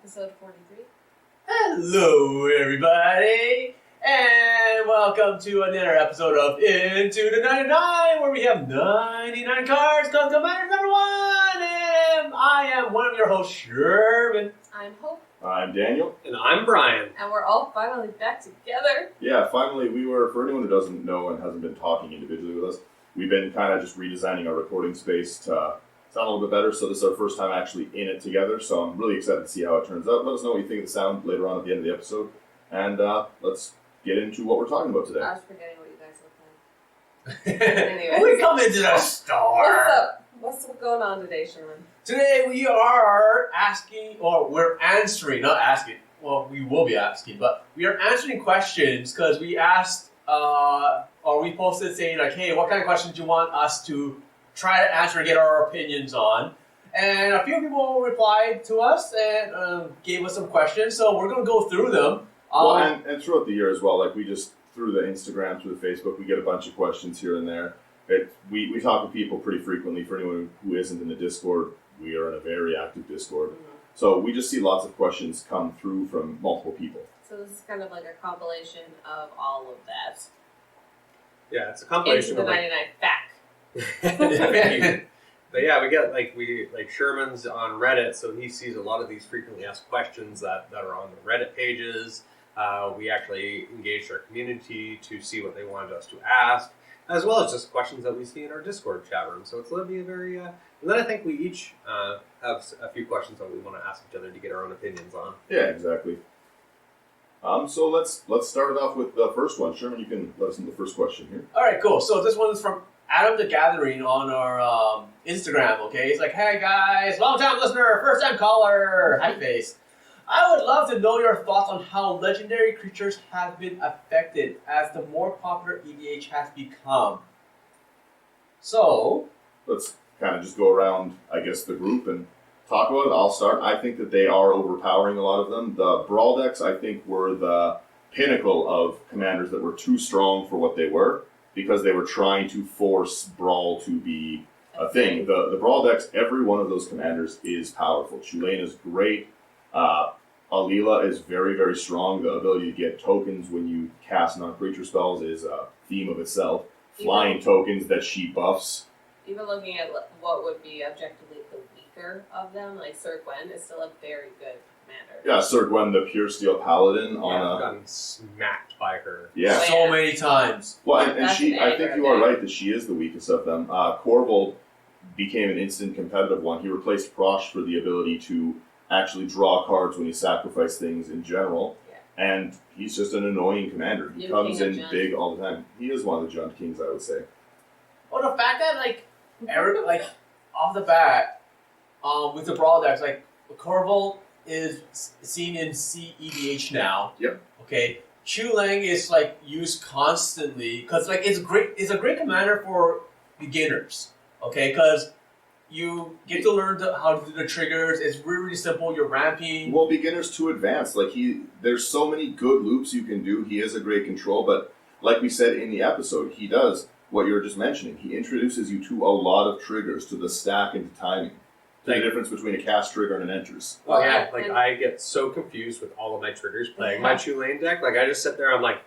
Episode 43. Hello, everybody, and welcome to another episode of Into the 99, where we have 99 cards come Commander number 1, and I am one of your hosts, Sherman. I'm Hope. I'm Daniel. And I'm Brian. And we're all finally back together. Yeah, finally, for anyone who doesn't know and hasn't been talking individually with us, we've been kind of just redesigning our recording space to sound a little bit better, so this is our first time actually in it together, so I'm really excited to see how it turns out. Let us know what you think of the sound later on at the end of the episode, and let's get into what we're talking about today. I was forgetting what you guys look like. Anyway. We come into the store. What's up? What's going on today, Sherman? Today we are asking, or we're answering, not asking, well, we will be asking, but we are answering questions because we asked, or we posted saying like, hey, what kind of questions do you want us to try to answer and get our opinions on? And a few people replied to us and gave us some questions, so we're going to go through them. Well, and throughout the year as well, like we just, through the Instagram, through the Facebook, we get a bunch of questions here and there. We talk to people pretty frequently. For anyone who isn't in the Discord, we are in a very active Discord. Mm-hmm. So we just see lots of questions come through from multiple people. So this is kind of like a compilation of all of that. Yeah, it's a compilation Into of the like 99 fact. Thank you. But yeah, we get like Sherman's on Reddit, so he sees a lot of these frequently asked questions that are on the Reddit pages. We actually engaged our community to see what they wanted us to ask, as well as just questions that we see in our Discord chat room. So it's going to be a very and then I think we each have a few questions that we want to ask each other to get our own opinions on. Yeah, exactly. So let's start it off with the first one. Sherman, you can let us know the first question here. All right, cool. So this one is from Adam the Gathering on our Instagram, okay? It's like, hey guys, long-time listener, first-time caller, happy face. I would love to know your thoughts on how legendary creatures have been affected as the more popular EDH has become. So, let's kind of just go around, I guess, the group and talk about it. I'll start. I think that they are overpowering a lot of them. The Brawl decks, I think, were the pinnacle of commanders that were too strong for what they were, because they were trying to force Brawl to be a thing. The Brawl decks, every one of those commanders is powerful. Chulane is great. Alila is very, very strong. The ability to get tokens when you cast non-creature spells is a theme of itself. Flying tokens that she buffs. Even looking at what would be objectively the weaker of them, like Sir Gwen is still a very good commander. Yeah, Sir Gwen, the Pure Steel Paladin. I've gotten smacked by her. Yeah. So many times. Well, and she, I think you are right that she is the weakest of them. Corvold became an instant competitive one. He replaced Prosh for the ability to actually draw cards when you sacrifice things in general. Yeah. And he's just an annoying commander. He comes in big all the time. He is one of the Junt Kings, I would say. Well, the fact that, off the bat, with the Brawl decks, Corvold is seen in CEDH now. Yep. Okay. Chulane is used constantly because it's great. It's a great commander for beginners. Okay, because you get to learn how to do the triggers. It's really, really simple. You're ramping. Well, beginners to advanced. There's so many good loops you can do. He is a great control, but like we said in the episode, he does what you were just mentioning. He introduces you to a lot of triggers, to the stack and to timing. The difference between a cast trigger and an enters. Oh yeah, I get so confused with all of my triggers playing my Chulane deck. I just sit there, I'm like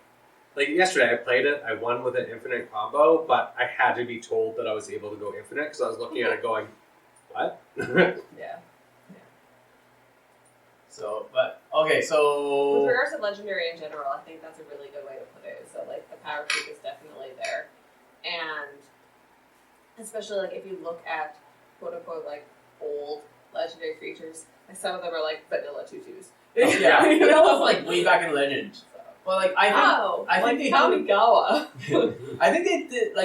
yesterday I played it, I won with an infinite combo, but I had to be told that I was able to go infinite because I was looking at it going, what? Yeah. So with regards to legendary in general, I think that's a really good way to put it. So the power creep is definitely there, and especially if you look at quote unquote old legendary creatures, some of them are vanilla tutus. Yeah, that was way back in Legend. So. But I think they Kamigawa. I think they did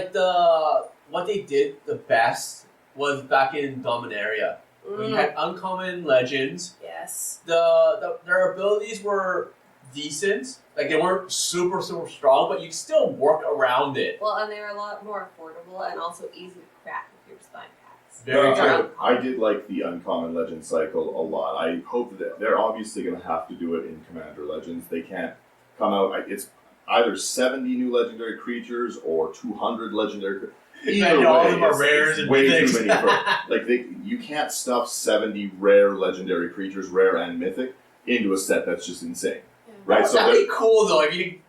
what they did the best was back in Dominaria. When you had uncommon legends. Yes. Their abilities were decent. They weren't super, super strong, but you could still work around it. Well, and they were a lot more affordable and also easy to crack if you're just buying packs. Very true. I did like the uncommon legend cycle a lot. I hope that they're obviously going to have to do it in Commander Legends. They can't come out. It's either 70 new legendary creatures or 200 legendary creatures. Either all way, of them are it's rares and way mythics. too many. You can't stuff 70 rare legendary creatures, rare and mythic, into a set that's just insane. Yeah. Right? So That'd be cool though if you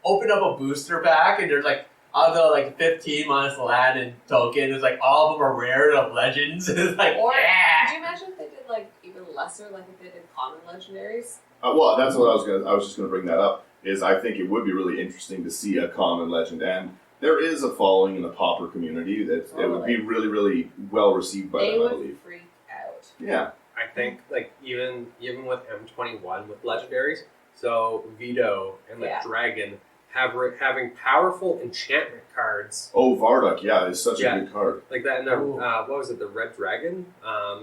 open up a booster pack and there's like out of the like 15 minus land and token, it's like all of them are rare of legends. It's like Or yeah. could you imagine if they did like even lesser, like if they did common legendaries? well, that's what I was just gonna bring that up. Is I think it would be really interesting to see a common legend, and there is a following in the pauper community that it would be really, really well received by They them, I would believe. freak out. Yeah. I think like even with M21 with legendaries, so Vito and the Yeah. Dragon having powerful enchantment cards Oh, Varduk, yeah, is such Yeah. a good card. like that. And the Ooh. what was it? The Red Dragon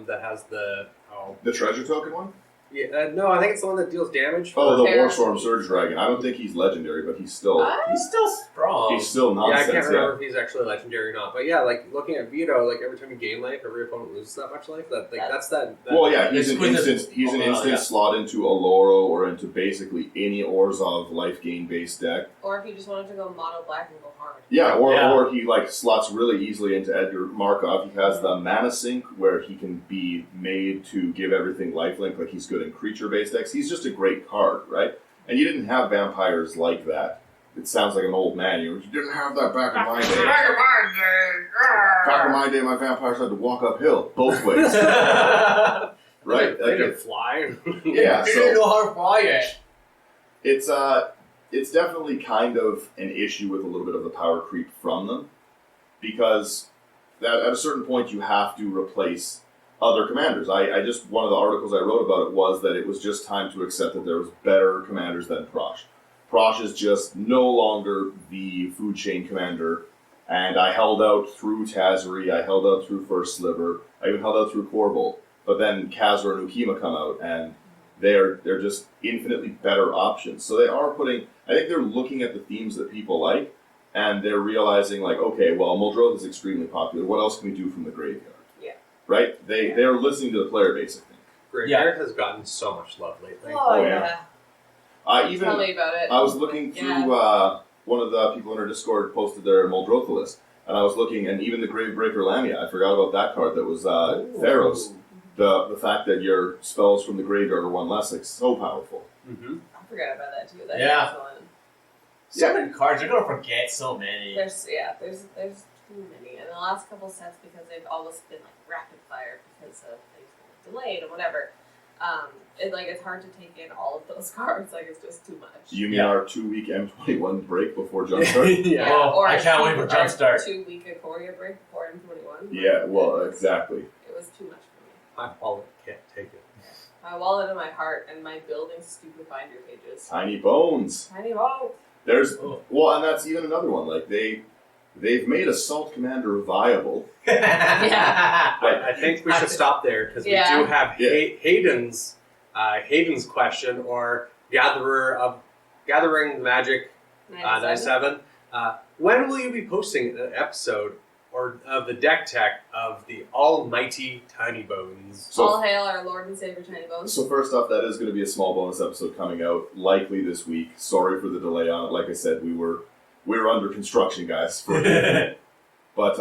that has the The treasure token one? yeah no, I think it's the one that deals damage. Oh, the Fair. Warstorm Surge Dragon. I don't think he's legendary, but he's still He's still strong. he's still Yeah, I nonsense. can't remember if he's actually legendary or not. But yeah, like looking at Vito, like every time you gain life, every opponent loses that much life. That's that. Well, yeah, he's an Exquisite. instant. He's an Oh, instant yeah. slot into Aloro or into basically any Orzhov life gain based deck. Or if you just wanted to go mono black and go hard. Yeah, Yeah. or he like slots really easily into Edgar Markov. He has the mana sink where he can be made to give everything lifelink. Like he's good in creature based decks. He's just a great card, right? And you didn't have vampires like that. It sounds like an old man. You didn't have that back in my day. Back in my day, my vampires had to walk uphill both ways, right? They didn't fly. Yeah, He didn't so know how to fly it. it's definitely kind of an issue with a little bit of the power creep from them, because that at a certain point you have to replace other commanders. I just one of the articles I wrote about it was that it was just time to accept that there was better commanders than Prosh. Prosh is just no longer the food chain commander, and I held out through Tazri, I held out through First Sliver, I even held out through Corbold, but then Khazra and Ukima come out, and they're just infinitely better options. So they are putting, I think they're looking at the themes that people like, and they're realizing like, okay, well, Muldroth is extremely popular, what else can we do from the graveyard? Yeah. Right? They're listening to the player base, I think. Graveyard has gotten so much love lately. Oh, yeah. yeah. Even Tell me about it. I was looking through one of the people in our Discord posted their Muldrotha list, and I was looking, and even the Gravebreaker Lamia, I forgot about that card that was Theros. The fact that your spells from the graveyard are one less, like so powerful. Mm-hmm. I forgot about that too. That's Yeah. excellent. So many cards. You're gonna forget so many. There's too many, and the last couple sets because they've almost been like rapid fire because of things being delayed or whatever. It's hard to take in all of those cards. Like it's just too much. You mean Yeah. our 2-week M21 break before Jumpstart? Yeah. Oh, or I can't wait for Jumpstart. 2-week Ikoria break before M21. Yeah, well, exactly. It was too much for me. My wallet can't take it. My wallet and my heart and my building stupid binder pages. Tiny Bones. Tiny vault. There's Oh. well, and that's even another one. Like they've made Assault Commander viable. Yeah. I think we should stop there because we Yeah. do have Yeah. Hayden's question or Gathering Magic 97. When will you be posting an episode or of the deck tech of the almighty Tiny Bones? So All hail our Lord and Savior Tiny Bones. So first off, that is going to be a small bonus episode coming out, likely this week. Sorry for the delay on it. Like I said, we were under construction, guys. But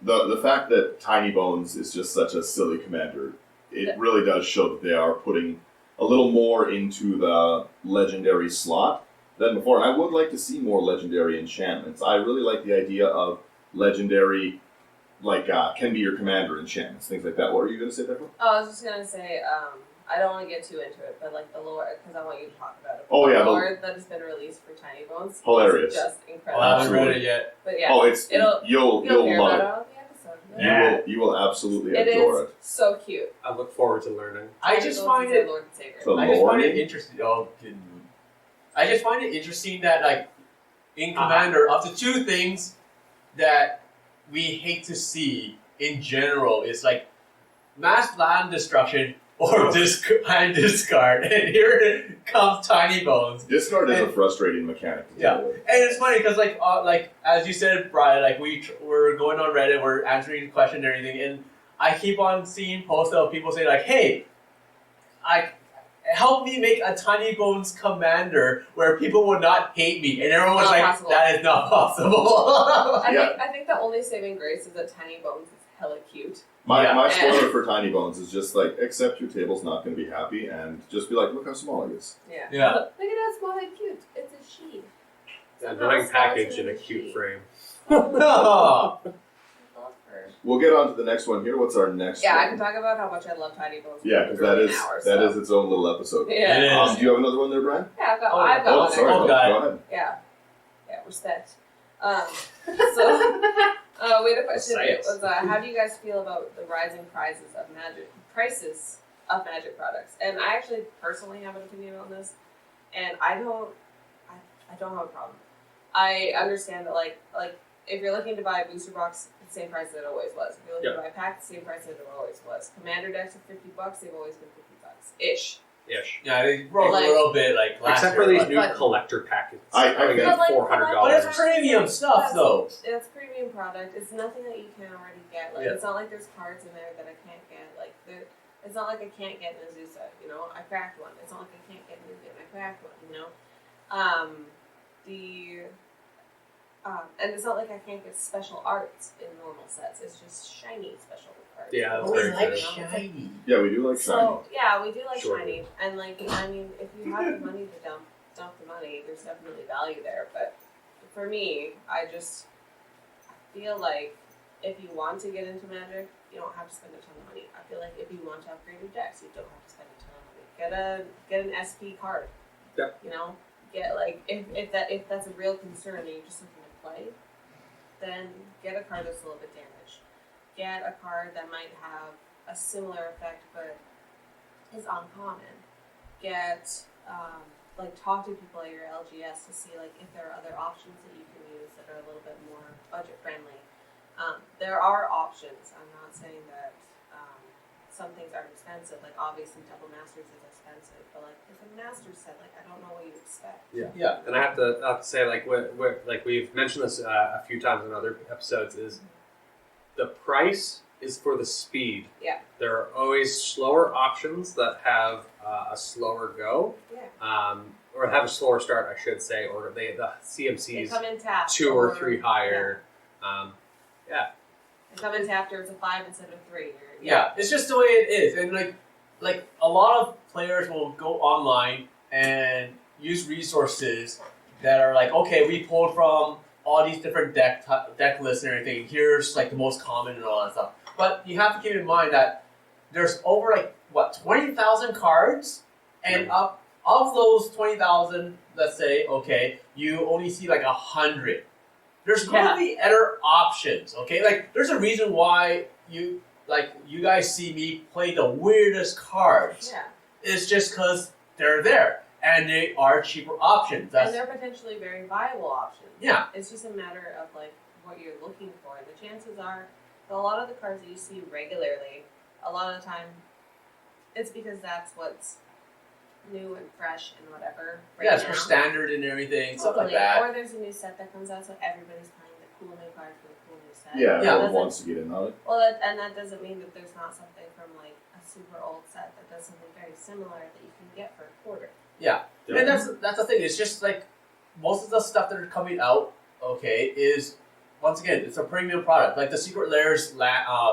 the fact that Tiny Bones is just such a silly commander, it really does show that they are putting a little more into the legendary slot than before. And I would like to see more legendary enchantments. I really like the idea of legendary, like can be your commander enchantments, things like that. What were you going to say, Pepper? Oh, I was just gonna say, I don't want to get too into it, but like the lore, because I want you to talk about it. Oh, yeah, the the- lore that has been released for Tiny Bones. Hilarious. Is just Well, incredible. I haven't read it yet. But yeah, Oh, it's you'll you'll hear love about it. it on the episode. Yeah. You will absolutely It adore is it. so cute. I look forward to learning. I Tiny just Bones find is our it. Lord and Savior. So- I just find it Lordy? interesting. Oh, good mood. I just find it interesting that, like, in Commander, of the two things that we hate to see in general is like mass land destruction or land discard, and here comes Tiny Bones. Discard is a And- frustrating mechanic. To Yeah. deal with. And it's funny because, like as you said, Brian, like we're going on Reddit, we're answering questions and everything, and I keep on seeing posts of people saying like, "Hey, help me make a Tiny Bones commander where people would not hate me, and everyone was Not like, possible. that is not possible. I think the only saving grace is that Tiny Bones is hella cute. My spoiler for Tiny Bones is just like, accept your table's not going to be happy, and just be like, look how small it is. Yeah. Yeah. Look at how small and cute. It's a she. A annoying package in a cute frame. I love her. We'll get on to the next one here. What's our next Yeah, one? I can talk about how much I love Tiny Bones. Yeah, because for that an is hour, that so. is its own little episode. Yeah. It is. Do you have another one there, Brian? Yeah, I've got Oh, one. sorry. Oh, Go ahead. Yeah, respect. So we had a question. It was, how do you guys feel about the rising prices of magic products? And I actually personally have an opinion on this, and I don't have a problem. I understand that like if you're looking to buy a booster box, it's the same price that it always was. If you're looking to buy a pack, it's the same price that it always was. Commander decks are $50. They've always been $50 ish. Yeah, they broke Like- a little bit like last Except year, for these but- new collector packets. I Starting get at it. $400. But it's premium stuff, though. It's premium product. It's nothing that you can't already get. Like Yeah. it's not like there's cards in there that I can't get. Like it's not like I can't get Nazusa. You know, I cracked one. It's not like I can't get Nubian. I cracked one. You know, and it's not like I can't get special arts in normal sets. It's just shiny special cards. Yeah, that's Oh, very we like true. shiny. Yeah, we do like shiny. So yeah, we do like Sure. shiny, and like I mean, if you have the money to dump the money, there's definitely value there. But for me, I feel like if you want to get into Magic, you don't have to spend a ton of money. I feel like if you want to upgrade your decks, you don't have to spend a ton of money. Get an SP card. Yep. You know, get like if that's a real concern and you're just looking to play, then get a card that's a little bit damaged. Get a card that might have a similar effect but is uncommon. Talk to people at your LGS to see like if there are other options that you can use that are a little bit more budget friendly. There are options. I'm not saying that some things aren't expensive. Like obviously Double Masters is expensive, but like it's a master set. Like I don't know what you expect. Yeah. And I have to say, like we've mentioned this a few times in other episodes, is the price is for the speed. Yeah. There are always slower options that have a slower go. Yeah. Or have a slower start, I should say, or the They CMCs come in tapped. 2 or 3 higher. They come in tapped, or it's a 5 instead of 3. Yeah, it's just the way it is, and like a lot of players will go online and use resources that are like, okay, we pulled from all these different deck lists and everything. Here's like the most common and all that stuff. But you have to keep in mind that there's over 20,000 cards, and of those 20,000, let's say, okay, you only see like 100. There's going to be other options, okay? Like, there's a reason why you guys see me play the weirdest cards. Yeah. It's just because they're there, and they are cheaper options. And they're potentially very viable options. Yeah. It's just a matter of like what you're looking for. And the chances are that a lot of the cards that you see regularly, a lot of the time, it's because that's what's new and fresh and whatever. Yeah, it's now. for standard and everything, stuff like Totally. that. Or there's a new set that comes out, so everybody's playing the cool new card for the cool new set. Yeah, That everyone doesn't- wants to get in on it. Well, that doesn't mean that there's not something from like a super old set that does something very similar that you can get for a quarter. Yeah. And that's the thing. It's just like most of the stuff that are coming out, okay, is once again it's a premium product. Like the Secret Lairs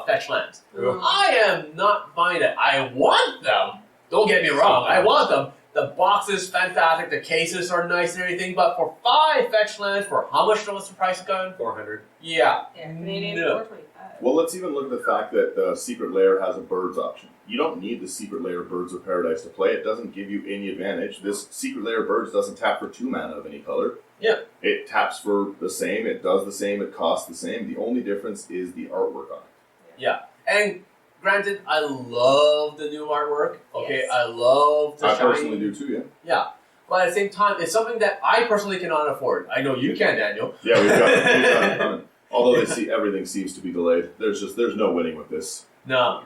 fetch lands. Mm. I am not buying it. I want them. Don't get me wrong. I want them. The box is fantastic. The cases are nice and everything. But for 5 fetch lands, for how much was the price going? 400. Yeah. Yeah, Canadian No. 425. Well, let's even look at the fact that the Secret Lair has a birds option. You don't need the Secret Lair Birds of Paradise to play. It doesn't give you any advantage. This Secret Lair Birds doesn't tap for 2 mana of any color. Yeah. It taps for the same. It does the same. It costs the same. The only difference is the artwork on it. Yeah. And granted, I love the new artwork. Okay, Yes. I love the I shiny. personally do too, yeah. Yeah. But at the same time, it's something that I personally cannot afford. I know you can, Daniel. Yeah, we've got it coming. Although everything seems to be delayed. There's no winning with this. No.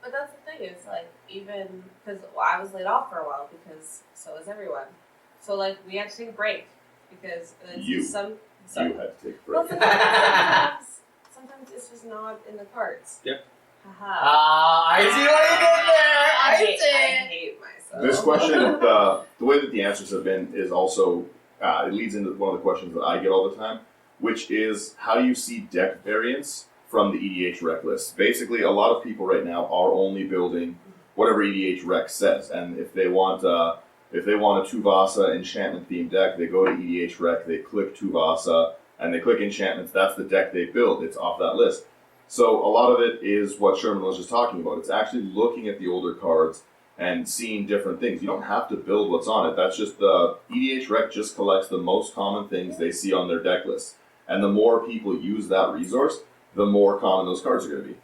But that's the thing is like even because I was laid off for a while because so was everyone. So like we had to take a break because You. some You had to take a well, break. sometimes it's just not in the cards. Yep. Haha. I see what you did there. I hate myself. So. This question, the way that the answers have been is also, it leads into one of the questions that I get all the time, which is how do you see deck variants from the EDH rec list? Basically, a lot of people right now are only building whatever EDH rec says, and if they want a Tuvasa enchantment themed deck, they go to EDH rec, they click Tuvasa, and they click enchantments. That's the deck they build. It's off that list. So a lot of it is what Sherman was just talking about. It's actually looking at the older cards and seeing different things. You don't have to build what's on it. That's just the EDH rec just collects the most common things they see on their deck list. And the more people use that resource, the more common those cards are going to be.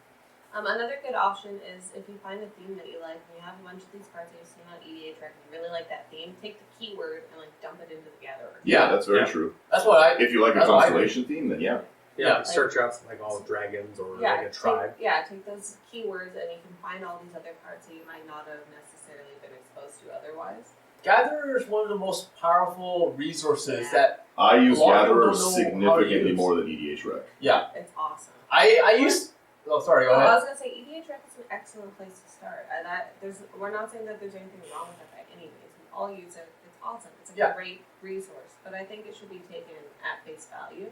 Another good option is if you find a theme that you like and you have a bunch of these cards that you've seen on EDH rec and you really like that theme, take the keyword and dump it into the Gatherer. Yeah, that's very true. That's what I. If you like a constellation theme, then yeah. Yeah, search up all dragons or a tribe. Take those keywords and you can find all these other cards that you might not have necessarily been exposed to otherwise. Gatherer is one of the most powerful resources that I use a lot of Gatherer people don't know how to significantly use. more than EDH rec. Yeah, It's awesome. I use. Oh, sorry. Go I ahead. was gonna say EDH rec is an excellent place to start. We're not saying that there's anything wrong with it by any means. We all use it. It's awesome. It's a great resource, but I think it should be taken at face value.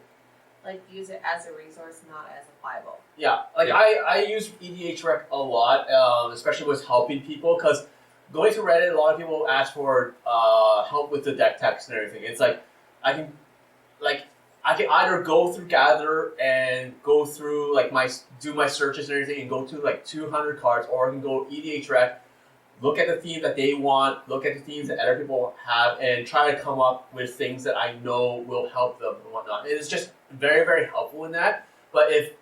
Use it as a resource, not as a Bible. Yeah, I use EDH rec a lot, especially with helping people, because going to Reddit, a lot of people ask for help with the deck text and everything. It's I can either go through Gather and go through do my searches and everything and go to 200 cards, or I can go EDH rec, look at the theme that they want, look at the themes that other people have, and try to come up with things that I know will help them and whatnot. It is just very, very helpful in that. But if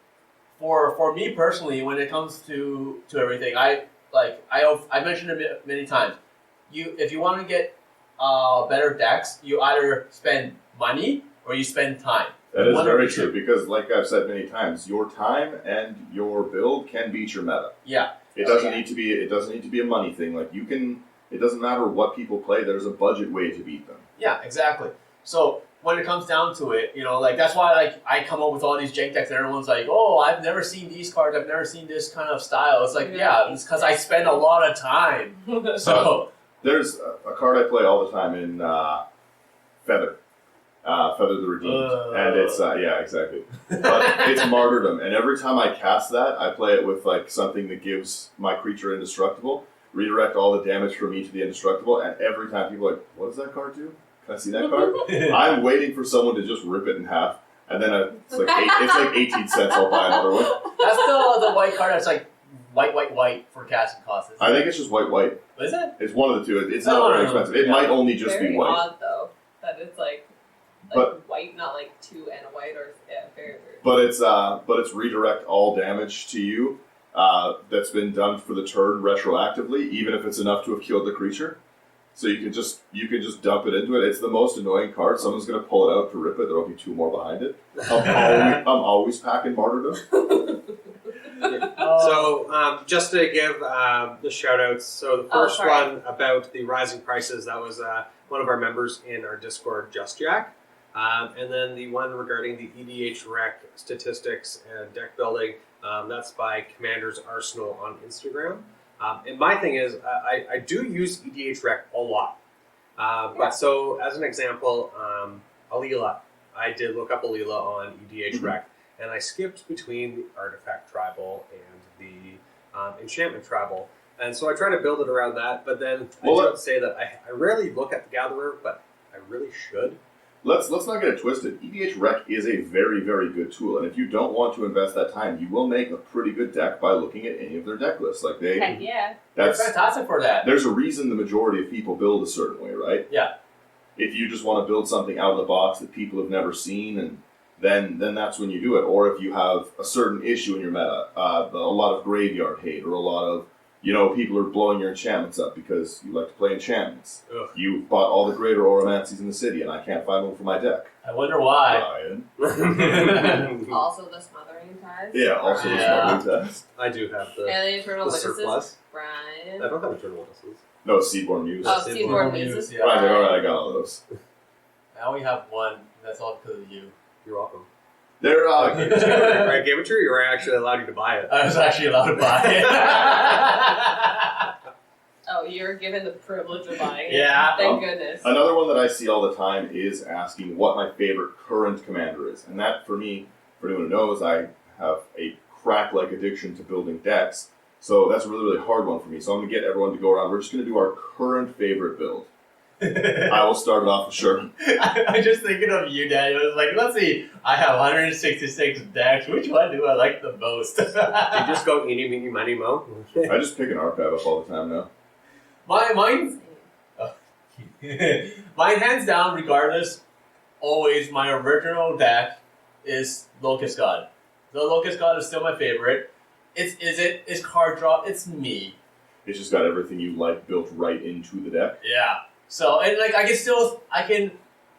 for me personally, when it comes to everything, I've mentioned it many times. If you want to get better decks, you either spend money or you spend time. That is very true, because like I've said many times, your time and your build can beat your meta. Yeah. It doesn't need to be a money thing. It doesn't matter what people play, there's a budget way to beat them. Yeah, exactly. So when it comes down to it, that's why I come up with all these jank decks and everyone's like, oh, I've never seen these cards, I've never seen this kind of style. It's it's because I spend a lot of time. So there's a card I play all the time in Feather. Feather the Redeemed. And it's, exactly. But it's Martyrdom, and every time I cast that, I play it with something that gives my creature indestructible, redirect all the damage from me to the indestructible, and every time people are like, what does that card do? Can I see that card? I'm waiting for someone to just rip it in half, and then it's 18 cents, I'll buy another one. That's the white card that's white for casting costs. I think it's just white. Is it? It's one of the two. It's not very expensive. It might only just very be white. odd, though, that it's but white, not two and a white, or very weird. But it's redirect all damage to you that's been done for the turn retroactively, even if it's enough to have killed the creature. So you can just dump it into it. It's the most annoying card. Someone's gonna pull it out to rip it. There'll be two more behind it. I'm always packing Martyrdom. So just to give the shout outs, so the first one about the rising prices, that was one of our members in our Discord, Just Jack. And then the one regarding the EDH rec statistics and deck building, that's by Commander's Arsenal on Instagram. And my thing is, I do use EDH rec a lot. But so, as an example, Alila. I did look up Alila on EDH rec, and I skipped between the Artifact Tribal and the Enchantment Tribal. And so I try to build it around that, but then I don't say that I rarely look at the Gatherer, but I really should. Let's not get it twisted. EDH Rec is a very, very good tool, and if you don't want to invest that time, you will make a pretty good deck by looking at any of their deck lists. Heck yeah. That's fantastic for that. There's a reason the majority of people build a certain way, right? Yeah. If you just want to build something out of the box that people have never seen, and then that's when you do it. Or if you have a certain issue in your meta, a lot of graveyard hate, or a lot of people are blowing your enchantments up because you like to play enchantments. Ugh. You bought all the greater Oromancies in the city, and I can't find one for my deck. I wonder why. Brian. Also the Smothering Ties. Yeah, also the Smothering Ties. I do have the Eternal Witnesses. surplus. Brian. I don't have Eternal Witnesses. No, Seedborn Muse. Oh, Seedborn Muses. Yeah. Right, all right, I got all those. I only have one. That's all because of you. You're welcome. They're I gave it to you, or I actually allowed you to buy it? I was actually allowed to buy it. Oh, you're given the privilege of buying it. Yeah. Thank goodness. Another one that I see all the time is asking what my favorite current commander is. And that, for me, for anyone who knows, I have a crack-like addiction to building decks. So that's a really, really hard one for me. So I'm going to get everyone to go around. We're just going to do our current favorite build. I will start it off with Sherman. I'm just thinking of you, Daniel. It's like, let's see. I have 166 decks. Which one do I like the most? You just go eeny, meeny, miny, mo. I just pick an archive up all the time now. Mine, hands down, regardless, always my original deck is Locust God. The Locust God is still my favorite. It's card draw. It's me. It's just got everything you like built right into the deck. Yeah. So, and like, I can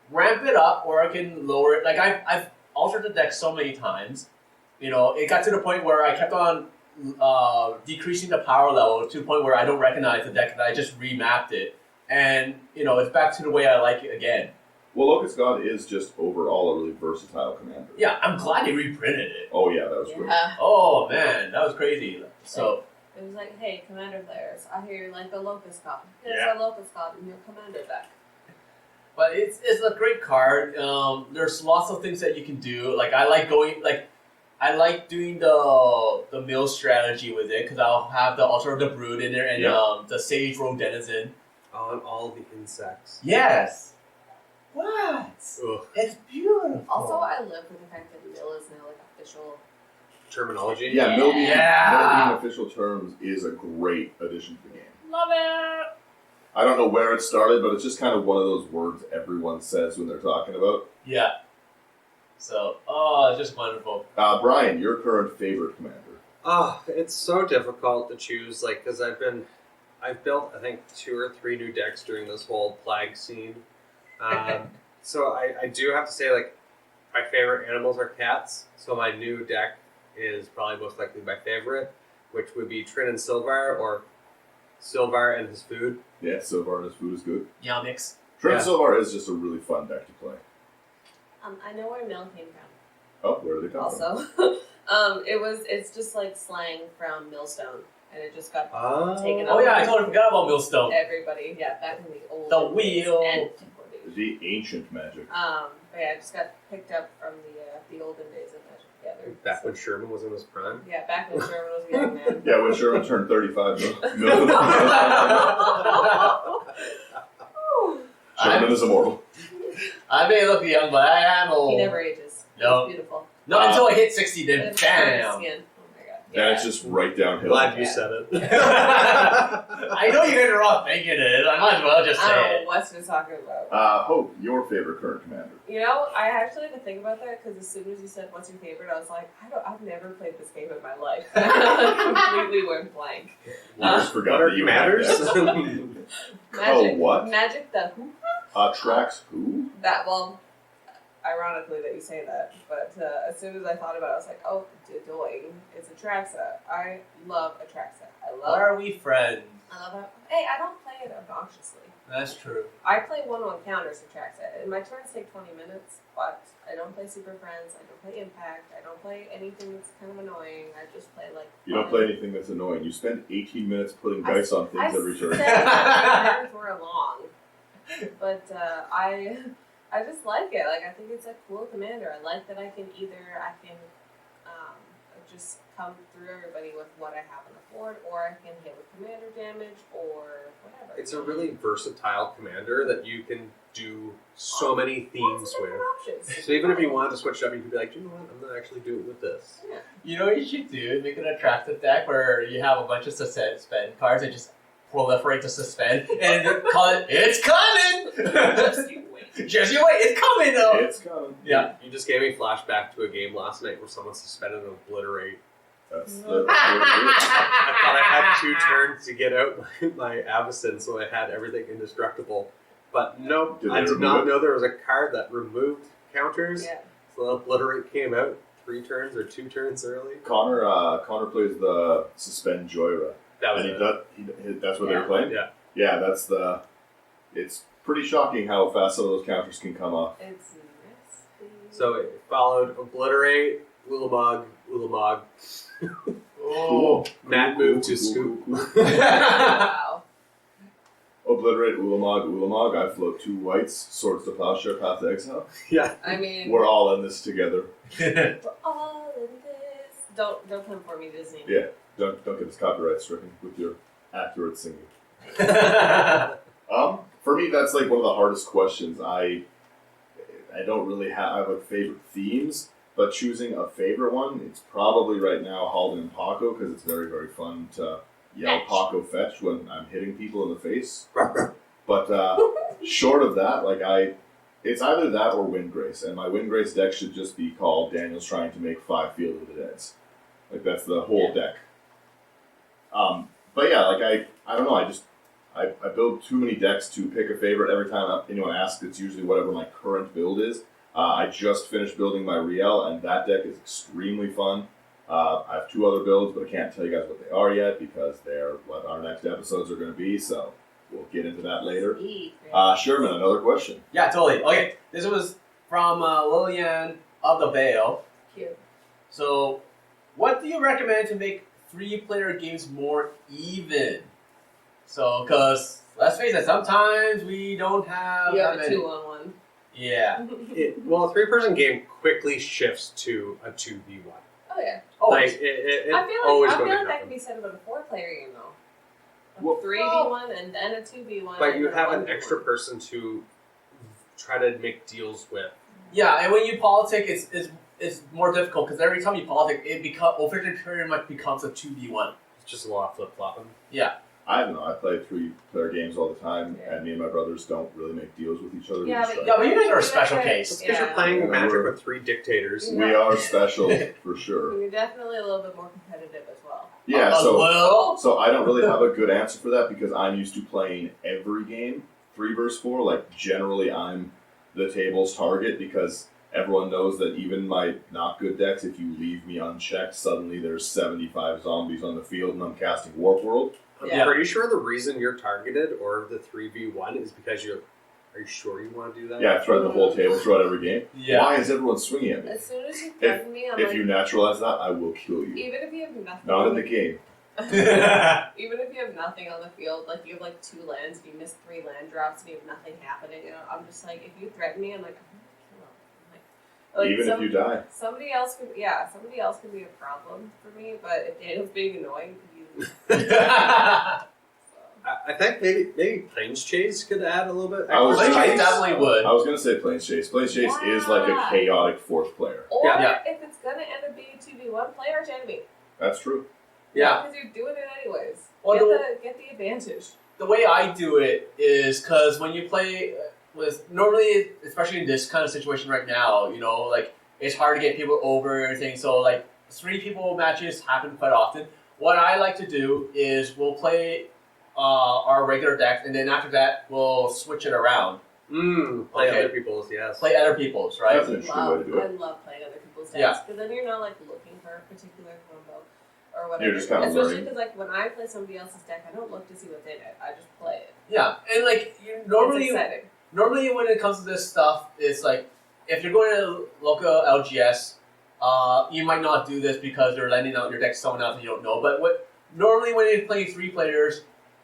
ramp it up or I can lower it. Like, I've altered the deck so many times. You know, it got to the point where I kept on decreasing the power level to the point where I don't recognize the deck and I just remapped it. And, you know, it's back to the way I like it again. Well, Locust God is just overall a really versatile commander. Yeah, I'm glad they reprinted it. Oh, yeah, that was great. Oh, man, that was crazy. So, it was like, hey, commander players, I hear you like the Locust God. Here's Yeah. a Locust God in your commander deck. but it's a great card. There's lots of things that you can do. Like, I like doing the mill strategy with it because I'll have the Altar of the Brood in there and the Sage Road Denizen. On all the insects. Yes. What? Ugh. It's beautiful. Also, I live with the fact that mill is now like official. Terminology. Yeah, Mill being Yeah. official terms is a great addition to the game. Love it! I don't know where it started, but it's just kind of one of those words everyone says when they're talking about. Yeah. So, oh, it's just wonderful. Brian, your current favorite commander? Oh, it's so difficult to choose, like, because I've built, I think, 2 or 3 new decks during this whole plague scene. So I do have to say, like, my favorite animals are cats. So my new deck is probably most likely my favorite, which would be Trin and Sylvar, or Sylvar and his food. Yeah, Sylvar and his food is good. Yamix. Trin Yeah. Sylvar is just a really fun deck to play. I know where mill came from. Oh, where did they come from? Also, it's just like slang from millstone, and it just got taken Oh, up. yeah, I totally forgot about Millstone. Everybody, back in the old The wheel. antiquities. The ancient magic. But yeah, it just got picked up from the olden days of Magic Together. Back when Sherman was in his prime. Yeah, back when Sherman was a young man. Yeah, when Sherman turned 35 mil. Sherman is immortal. I may look young, but I am old. He never ages. No. He's beautiful. No, until I hit 60, And then it's covered in bam. skin. Oh my god. And it's just right downhill. Glad you Yeah. said it. I know you guys are all thinking it. I might as well just I don't say know it. what we're talking about. Hope, your favorite current commander. You know, I actually had to think about that because as soon as you said what's your favorite, I was like, I've never played this game in my life. Completely went blank. We just forgot What are that you had commanders? that. Magic, what? Magic the who? Tracks who? That, well, ironically that you say that, but as soon as I thought about it, I was like, oh, Dodoing. It's a track set. I love a track set. I love Are we friends? I love it. Hey, I don't play it obnoxiously. That's true. I play one-on counters of track set, and my turns take 20 minutes, but I don't play Super Friends, I don't play Impact, I don't play anything that's kind of annoying, I just play like... You don't play anything that's annoying. You spend 18 minutes putting dice on things every turn. I said turns were long, but I just like it. Like, I think it's a cool commander. I like that I can just come through everybody with what I have on the board, or I can hit with commander damage, or whatever. It's a really versatile commander that you can do so many themes Lots of with. different options. So even if you wanted to switch it up, you could be like, you know what, I'm going to actually do it with this. Yeah. You know what you should do? Make an attractive deck where you have a bunch of suspend cards and just proliferate to suspend and call it, it's coming! Just you wait. Just you wait, it's coming though! It's coming. Yeah. You just gave me flashback to a game last night where someone suspended an obliterate. That's the I thought I had 2 turns to get out my Avacyn, so I had everything indestructible. But nope, Did I they did remove not it? know there was a card that removed counters. Yeah. So the obliterate came out 3 turns or 2 turns early. Connor plays the suspend Joyra. That was And it. that's what they were playing? Yeah. Yeah, it's pretty shocking how fast some of those counters can come off. It's nasty. So it followed obliterate, Ulamog. Oh. Matt moved to scoop. Wow. Obliterate, Ulamog. I float 2 whites, swords to plowshare, path to exile. Yeah. I mean, We're all in this together. we're all in this. Don't come for me, Disney. Yeah, don't get this copyright stricken with your accurate singing. For me, that's like one of the hardest questions. I don't really have like favorite themes, but choosing a favorite one, it's probably right now Halden and Paco because it's very, very fun to yell Paco fetch when I'm hitting people in the face. But short of that, it's either that or Windgrace, and my Windgrace deck should just be called Daniel's trying to make 5 Field of the Deads. Like that's the whole deck. But yeah, I don't know. I build too many decks to pick a favorite. Every time anyone asks, it's usually whatever my current build is. I just finished building my Riel, and that deck is extremely fun. I have 2 other builds, but I can't tell you guys what they are yet because they're what our next episodes are going to be. So we'll get into that later. Sherman, another question. Yeah, totally. Okay, this was from Lillian of the Vale. Cute. So, what do you recommend to make 3-player games more even? So, because let's face it, sometimes we don't have You that have a many. 2-on-1. Yeah. Well, a 3-person game quickly shifts to a 2v1. Oh yeah. Oh, Like, it I feel always like going to that happen. could be said about a 4-player game though. Well, 3v1 and then a 2v1. But and you then have a an 1v1. extra person to try to make deals with. yeah, and when you politic, it's more difficult because every time you politic, it pretty much becomes a 2v1. It's just a lot of flip flopping. Yeah. I don't know. I play 3-player games all the time, and me and my brothers don't really make deals with each other. Yeah, We just but- try- Yeah, but you guys are a You special guys are- case. Because you're Yeah. playing Yeah, Magic we're- with 3 dictators. we are special for sure. You're definitely a little bit more competitive as well. Yeah, Well, so I don't really have a good answer for that because I'm used to playing every game 3 versus 4. Like generally, I'm the table's target because everyone knows that even my not good decks, if you leave me unchecked, suddenly there's 75 zombies on the field and I'm casting Warp World. I'm Yeah. pretty sure the reason you're targeted or the 3v1 is because you're. Are you sure you want to do that? Yeah, throughout the whole table, throughout every game. yeah. Why is everyone swinging at me? As soon as you threaten me, I'm If like, you naturalize that, I will kill you. even if you have nothing. Not on in the game. Even if you have nothing on the field, like you have like 2 lands, and you miss 3 land drops, and you have nothing happening, you know, I'm just like, if you threaten me, I'm like, I'm gonna kill him. Like, Even if you die. somebody else could be a problem for me, but if Daniel's being annoying, you. I think maybe Plains Chase could add a little bit. I was Plains trying- Chase definitely would. I was going to say Plains Chase. Plains Chase is like a Yeah. chaotic 4th player. Or Yeah. if it's gonna end up being 2v1, play arch enemy. That's true. Yeah. Because you're doing it anyways. Well, Get the advantage. The way I do it is because when you play with normally, especially in this kind of situation right now, you know, like it's hard to get people over and everything. So like 3 people matches happen quite often. What I like to do is we'll play our regular deck, and then after that we'll switch it around. Play Okay. other people's, yes. Play other people's, right? That's an interesting way to do I it. love playing other people's Yeah. decks because then you're not like looking for a particular combo or whatever. You're just kinda Especially learning. because like when I play somebody else's deck, I don't look to see what's in it. I just play it. Yeah, and like you It's normally exciting. when it comes to this stuff, it's like if you're going to local LGS, you might not do this because you're lending out your deck to someone else and you don't know. But normally when you're playing 3 players,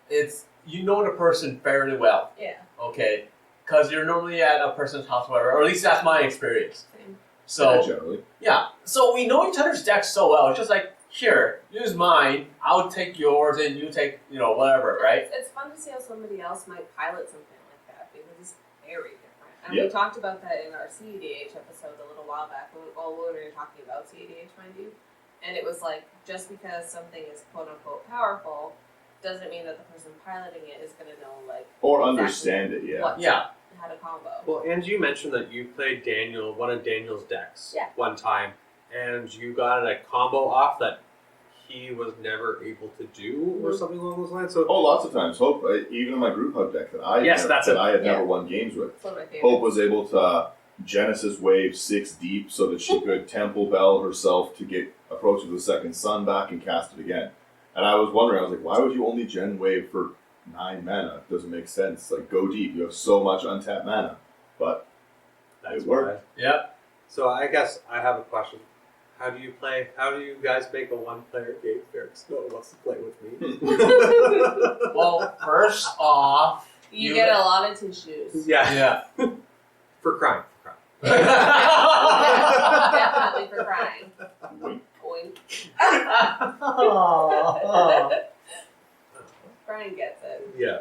it's you know the person fairly well, Yeah. okay? Because you're normally at a person's house, or whatever, or at least that's my experience. Same. Yeah, So generally. yeah, so we know each other's decks so well. It's just like here, use mine, I'll take yours, and you take whatever, right? It's fun to see how somebody else might pilot something like that because it's very different. And Yeah. we talked about that in our CEDH episode a little while back when we were talking about CEDH, mind you. And it was like, just because something is quote unquote powerful doesn't mean that the person piloting it is going to know like Or exactly understand it, yeah. what Yeah. how to combo. Well, and you mentioned that you played one of Daniel's decks Yeah. one time, and you got a combo off that he was never able to do, or something along those lines. So Oh, lots of times. Hope, even in my group hug deck that I Yes, never, that's that it. I had never Yeah. won games with. It's one of my favorites. Hope was able to Genesis wave 6 deep so that she could Temple Bell herself to get Approach of the Second Sun back and cast it again. And I was wondering, I was like, why would you only Gen wave for 9 mana? It doesn't make sense. Like, go deep. You have so much untapped mana. But that's it worked. why. Yep. So I guess I have a question. How do you play? How do you guys make a 1-player game? Because no one wants to play with me. Well, first off, You get a lot of tissues. Yeah. For crying. Definitely for crying. Wink. Oink. Oh. Brian gets it. Yeah.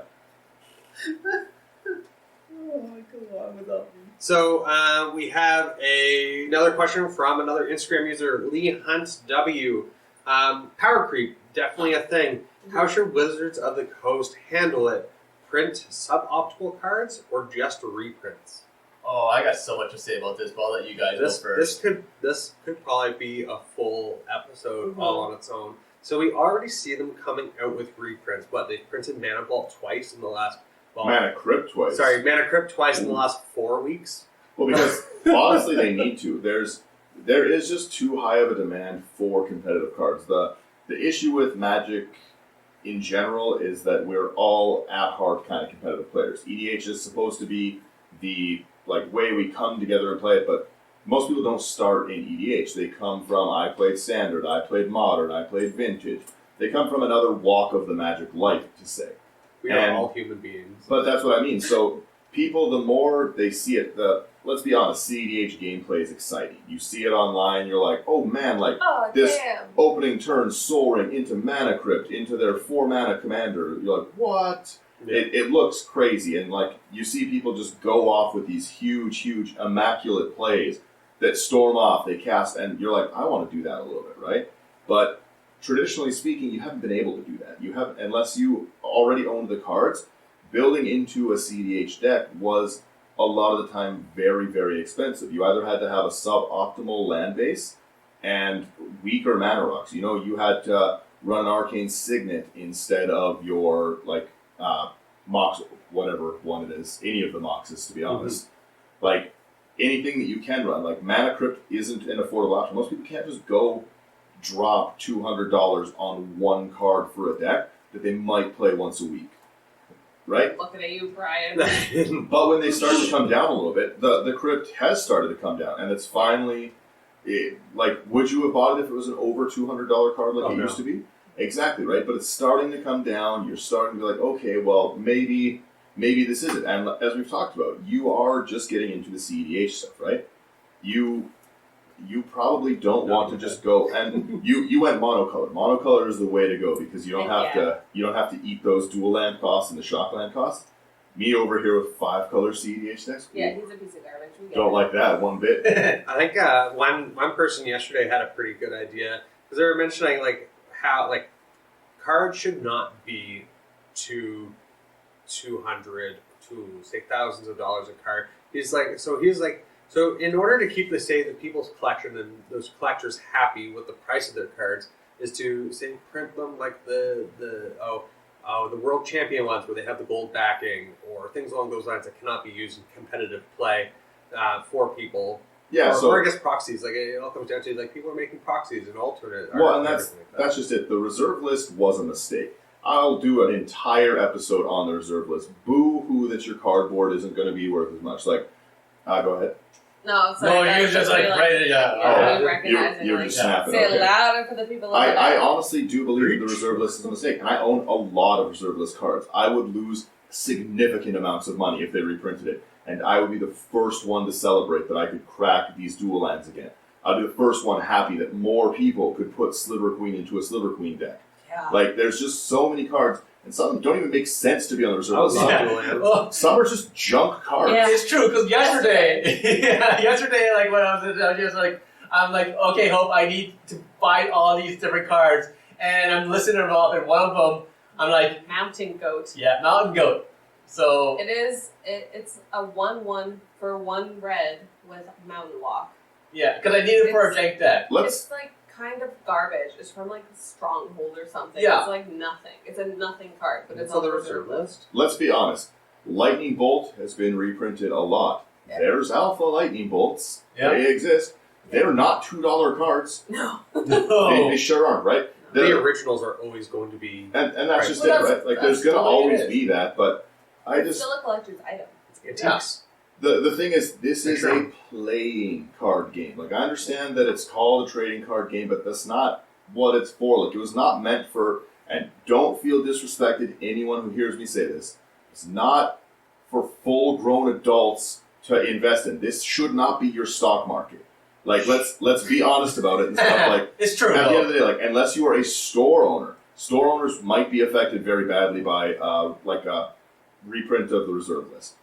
Oh, go on with that. So we have another question from another Instagram user, Lee Hunt W. Power creep, definitely a thing. How should Wizards of the Coast handle it? Print suboptimal cards or just reprints? Oh, I got so much to say about this, but I'll let you guys go first. This could probably be a full episode all on its own. So we already see them coming out with reprints. What, they've printed Mana Vault twice in the last... Well, Mana Crypt twice. Sorry, Mana Crypt twice in the last 4 weeks. Well, because honestly, they need to. There is just too high of a demand for competitive cards. The issue with Magic in general is that we're all at heart kind of competitive players. EDH is supposed to be the way we come together and play it, but most people don't start in EDH. They come from, I played Standard, I played Modern, I played Vintage. They come from another walk of the Magic life, to say. We are all human beings. But that's what I mean. So people, the more they see it, let's be honest, CEDH gameplay is exciting. You see it online, you're like, oh man, this opening turn Soul Ring into Mana Crypt, into their 4-mana commander. You're like, what? Yeah. It looks crazy. And you see people just go off with these huge, immaculate plays that storm off, they cast, and you're like, I want to do that a little bit, right? But traditionally speaking, you haven't been able to do that. You haven't, unless you already owned the cards. Building into a CDH deck was a lot of the time very, very expensive. You either had to have a suboptimal land base and weaker mana rocks. You had to run an Arcane Signet instead of your Mox, whatever one it is, any of the Moxes, to be honest. Anything that you can run. Mana Crypt isn't an affordable option. Most people can't just go drop $200 on one card for a deck that they might play once a week. Right? Looking at you, Brian. But when they start to come down a little bit, the Crypt has started to come down, and it's finally... would you have bought it if it was an over $200 card it used to be? Exactly, right? But it's starting to come down. You're starting to be like, okay, well, maybe this is it. And as we've talked about, you are just getting into the CEDH stuff, right? You probably don't want to just go, and you went monocolor. Monocolor is the way to go because you don't have to eat those dual land costs and the shock land costs. Me over here with 5-color CEDH decks. Yeah, he's a piece of garbage. Don't like that one bit. I think one person yesterday had a pretty good idea because they were mentioning how cards should not be to $200 to say thousands of dollars a card. So in order to keep the people's collection and those collectors happy with the price of their cards is to say print them like the world champion ones where they have the gold backing or things along those lines that cannot be used in competitive play for people. Yeah, or I guess proxies. It all comes down to people are making proxies and alternate. Well, and that's just it. The reserve list was a mistake. I'll do an entire episode on the reserve list. Boo-hoo that your cardboard isn't going to be worth as much. Go ahead. No, sorry. No, you're just right. You recognize it. You're just snapping. Say it louder for the people. I honestly do believe the reserve list is a mistake, and I own a lot of reserve list cards. I would lose significant amounts of money if they reprinted it, and I would be the first one to celebrate that I could crack these dual lands again. I'd be the first one happy that more people could put Sliver Queen into a Sliver Queen deck. Yeah. There's just so many cards. And some of them don't even make sense to be on the reserve list. Some are just junk cards. Yeah, it's true, because yesterday, when I was just I'm like, okay, Hope, I need to buy all these different cards. And I'm listening to them all, and one of them, I'm like... Mountain Goat. Yeah, Mountain Goat. So... It's a 1/1 for 1 red with Mountain Walk. Yeah, because I need it for a jank deck. It's kind of garbage. It's from Stronghold or something. Yeah. It's nothing. It's a nothing card, but it's on on the the reserve list. Let's be honest. Lightning Bolt has been reprinted a lot. Yeah. There's Alpha Lightning Bolts. Yeah. They exist. They're not $2 cards. No. They sure aren't, right? The originals are always going to be... And that's just it, right? There's going to always be that, but it's still a collector's item. It's antiques. The thing is, this is a playing card game. I understand that it's called a trading card game, but that's not what it's for. It was not meant for, and don't feel disrespected, anyone who hears me say this, it's not for full-grown adults to invest in. This should not be your stock market. Like, let's be honest about it and stuff. Like, it's true. at the end of the day, like, unless you are a store owner, store owners might be affected very badly by like a reprint of the reserve list.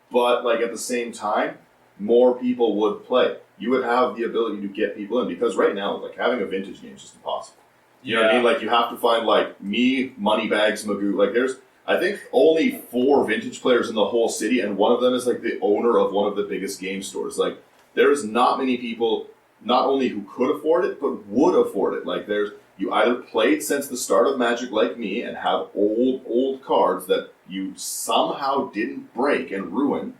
But like at the same time, more people would play. You would have the ability to get people in, because right now, like, having a vintage game is just impossible. You know what I mean? Like, you have to find like me, Moneybags, Magoo. Like, there's, I think, only 4 vintage players in the whole city, and one of them is like the owner of one of the biggest game stores. Like, there's not many people, not only who could afford it, but would afford it. Like, you either played since the start of Magic like me and have old cards that you somehow didn't break and ruin,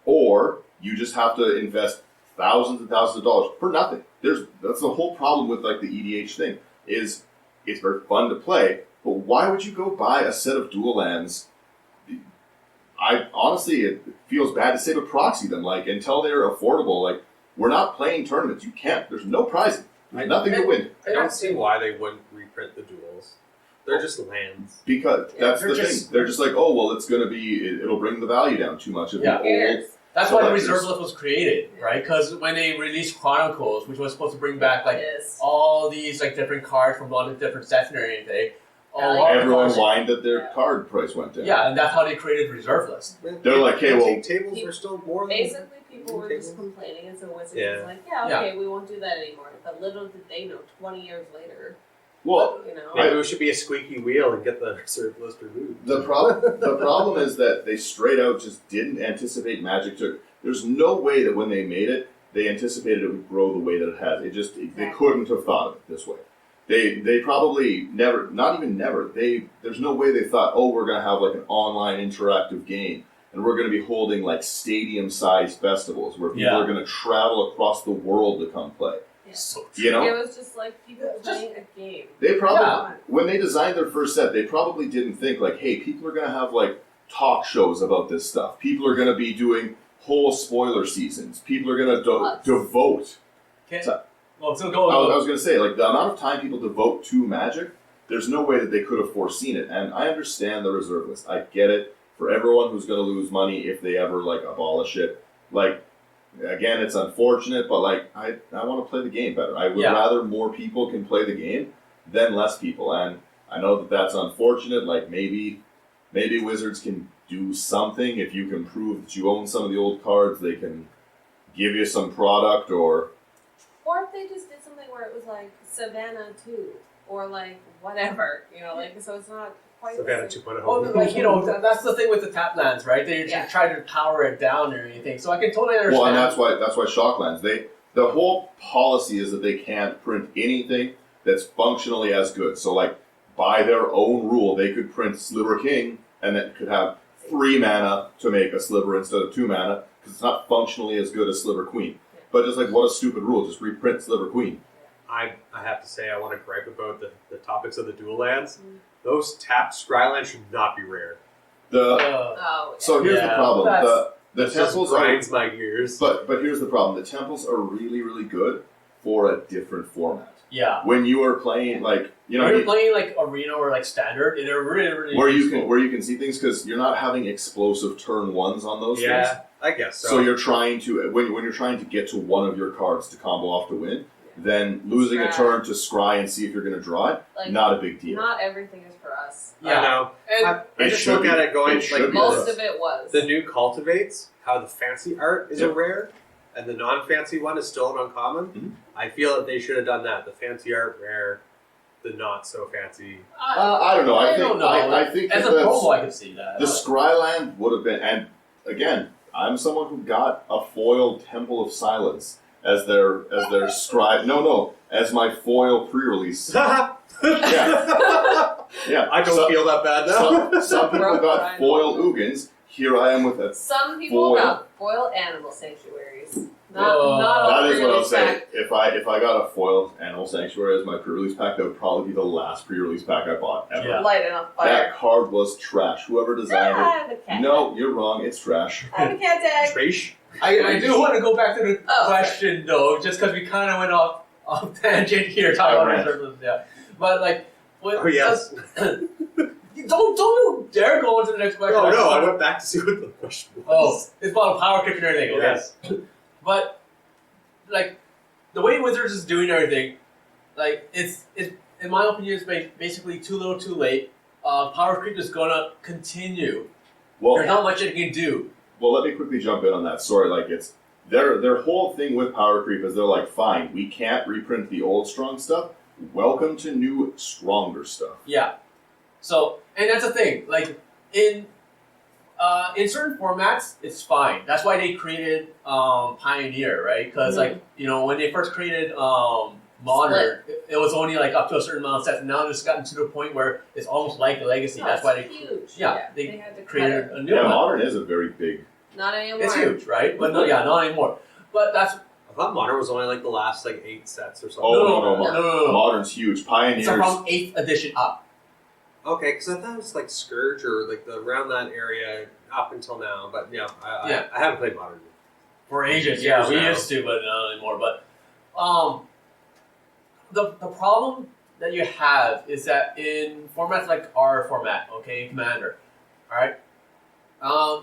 or you just have to invest thousands and thousands of dollars for nothing. That's the whole problem with like the EDH thing, is it's very fun to play, but why would you go buy a set of dual lands? I honestly, it feels bad to say, but proxy them, like, until they're affordable. Like, we're not playing tournaments. You can't. There's no prizing. Nothing to win. I don't see why they wouldn't reprint the duels. They're just lands. Because that's the thing. They're just like, oh, well, it's going to be, it'll bring the value down too much. It'll be old. That's why the reserve list was created, right? Because when they released Chronicles, which was supposed to bring back like all these like different cards from all the different sets and everything, everyone whined that their card price went down. Yeah, and that's how they created reserve list. They're like, hey, well, tables are still more. Basically, people were just complaining, and so Wizards was like, okay, we won't do that anymore. But little did they know, 20 years later. Well, you know, maybe we should be a squeaky wheel and get the reserve list removed. The problem is that they straight out just didn't anticipate Magic to. There's no way that when they made it, they anticipated it would grow the way that it has. They couldn't have thought of it this way. They probably never, not even never. There's no way they thought, oh, we're gonna have like an online interactive game, and we're gonna be holding like stadium-sized festivals where people are gonna travel across the world to come play. Yeah. So you know, it was just like people playing a game. They probably, when they designed their first set, they probably didn't think like, hey, people are gonna have like talk shows about this stuff. People are gonna be doing whole spoiler seasons. People are gonna devote. Well, so I was going to say, like, the amount of time people devote to Magic, there's no way that they could have foreseen it. And I understand the reserve list. I get it. For everyone who's going to lose money if they ever, like, abolish it. Like, again, it's unfortunate, but, like, I want to play the game better. I would rather more people can play the game than less people. And I know that that's unfortunate. Like, maybe Wizards can do something. If you can prove that you own some of the old cards, they can give you some product, or if they just did something where it was like Savannah 2, or like whatever, you know, like, so it's not quite Savannah 2.0. Well, like, you know, that's the thing with the tap lands, right? They just try to power it down or anything. So I can totally understand. Well, and that's why Shocklands, the whole policy is that they can't print anything that's functionally as good. So, like, by their own rule, they could print Sliver King, and then could have 3 mana to make a Sliver instead of 2 mana, because it's not functionally as good as Sliver Queen. But just like, what a stupid rule, just reprint Sliver Queen. I have to say, I want to gripe about the topics of the dual lands. Those tapped Scrylands should not be rare. So here's the problem. The temples grinds my gears. But here's the problem. The temples are really, really good for a different format. Yeah. When you are playing, like, you know, when you're playing like arena or like standard, they're really, really useful. where you can see things, because you're not having explosive turn ones on those things. Yeah, I guess so. So you're trying to, when you're trying to get to one of your cards to combo off to win, then losing a turn to scry and see if you're going to draw it, like, not a big deal. Not everything is for us. Yeah. I know. And I just look at it going, like, most of it was. The new cultivates, how the fancy art is a rare, and the non-fancy one is still an uncommon. Mm-hmm. I feel that they should have done that. The fancy art rare, the not so fancy. I don't know. I think as a promo, I could see that. The Scryland would have been, and again, I'm someone who got a foil Temple of Silence as their scry. No, as my foil pre-release. Yeah. I don't feel that bad now. Some people got foil Ugins. Here I am with a Some people got foil animal sanctuaries. Not all that is what I'll say. Pack. If I got a foil animal sanctuary as my pre-release pack, that would probably be the last pre-release pack I bought ever. Yeah. Light it on fire. That card was trash. Whoever designed I have a it. cat No, you're wrong. It's trash. I have a cat tag. Trash. I do want to go back to the question though, just because we kind of went off tangent here talking about reserve lists. Yeah, but like, yes. Don't you dare go on to the next question. No, I went back to see what the question was. Oh, it's about a power creep and everything. Okay. Yes. But like the way Wizards is doing everything, like it's in my opinion, it's basically too little, too late. Power creep is gonna continue. Well, There's not much it can do. Well, let me quickly jump in on that. Sorry, like it's their whole thing with power creep is they're like, fine, we can't reprint the old strong stuff. Welcome to new stronger stuff. Yeah. So, and that's the thing. Like in certain formats, it's fine. That's why they created Pioneer, right? Because like when they first created Modern, it was only like up to a certain amount of sets. And now it's gotten to the point where it's almost like a Legacy. Oh, that's why they huge. they had to created a new Yeah, one. Modern is a very big. Not anymore. It's huge, right? But no, not anymore. But that's I thought Modern was only like the last like 8 sets or something. Oh no, no. Modern's huge. Pioneers. It's from 8th edition up. Okay, because I thought it was like Scourge or like around that area up until now. But I haven't played Modern. For ages, Years we now. used to, but not anymore. But the problem that you have is that in formats like our format, okay, Commander, all right,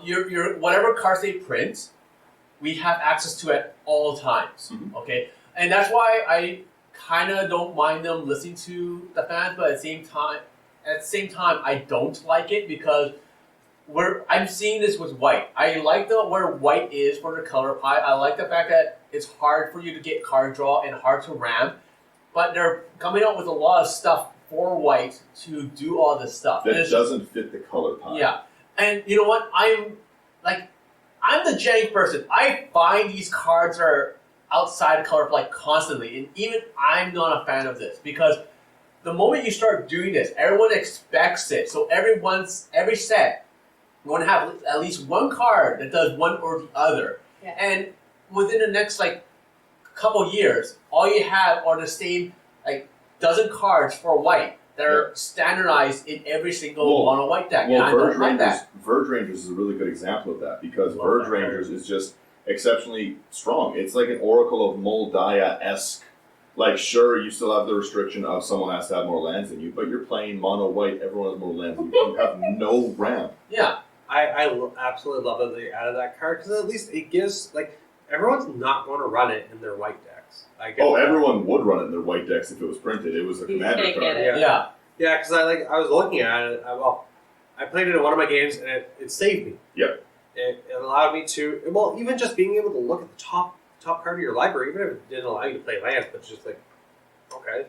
your whatever cards they print, we have access to at all times, okay, and that's why I kind of don't mind them listening to the fans, but at the same time, I don't like it because I'm seeing this with white. I like where white is for the color pie. I like the fact that it's hard for you to get card draw and hard to ramp. But they're coming out with a lot of stuff for white to do all this stuff. That doesn't fit the color pie. Yeah. And you know what? I'm the Jenny person. I find these cards are outside of color pie constantly. And even I'm not a fan of this because the moment you start doing this, everyone expects it. So every set, you want to have at least one card that does one or the other. Yeah. And within the next couple years, all you have are the same dozen cards for white that are standardized in every single mono white deck. Well, and I don't like that. Verge Rangers is a really good example of that because Verge Rangers is just exceptionally strong. It's like an Oracle of Moldaya-esque. Like, sure, you still have the restriction of someone has to have more lands than you, but you're playing mono white, everyone has more lands than you. You have no ramp. Yeah. I absolutely love that they added that card because at least it gives everyone's not going to run it in their white decks. Everyone would run it in their white decks if it was printed. It was a commander can't card. get it. Yeah. Yeah, because I was looking at it. I played it in one of my games and it saved me. Yep. It allowed me to even just being able to look at the top card of your library, even if it didn't allow you to play lands, but just okay.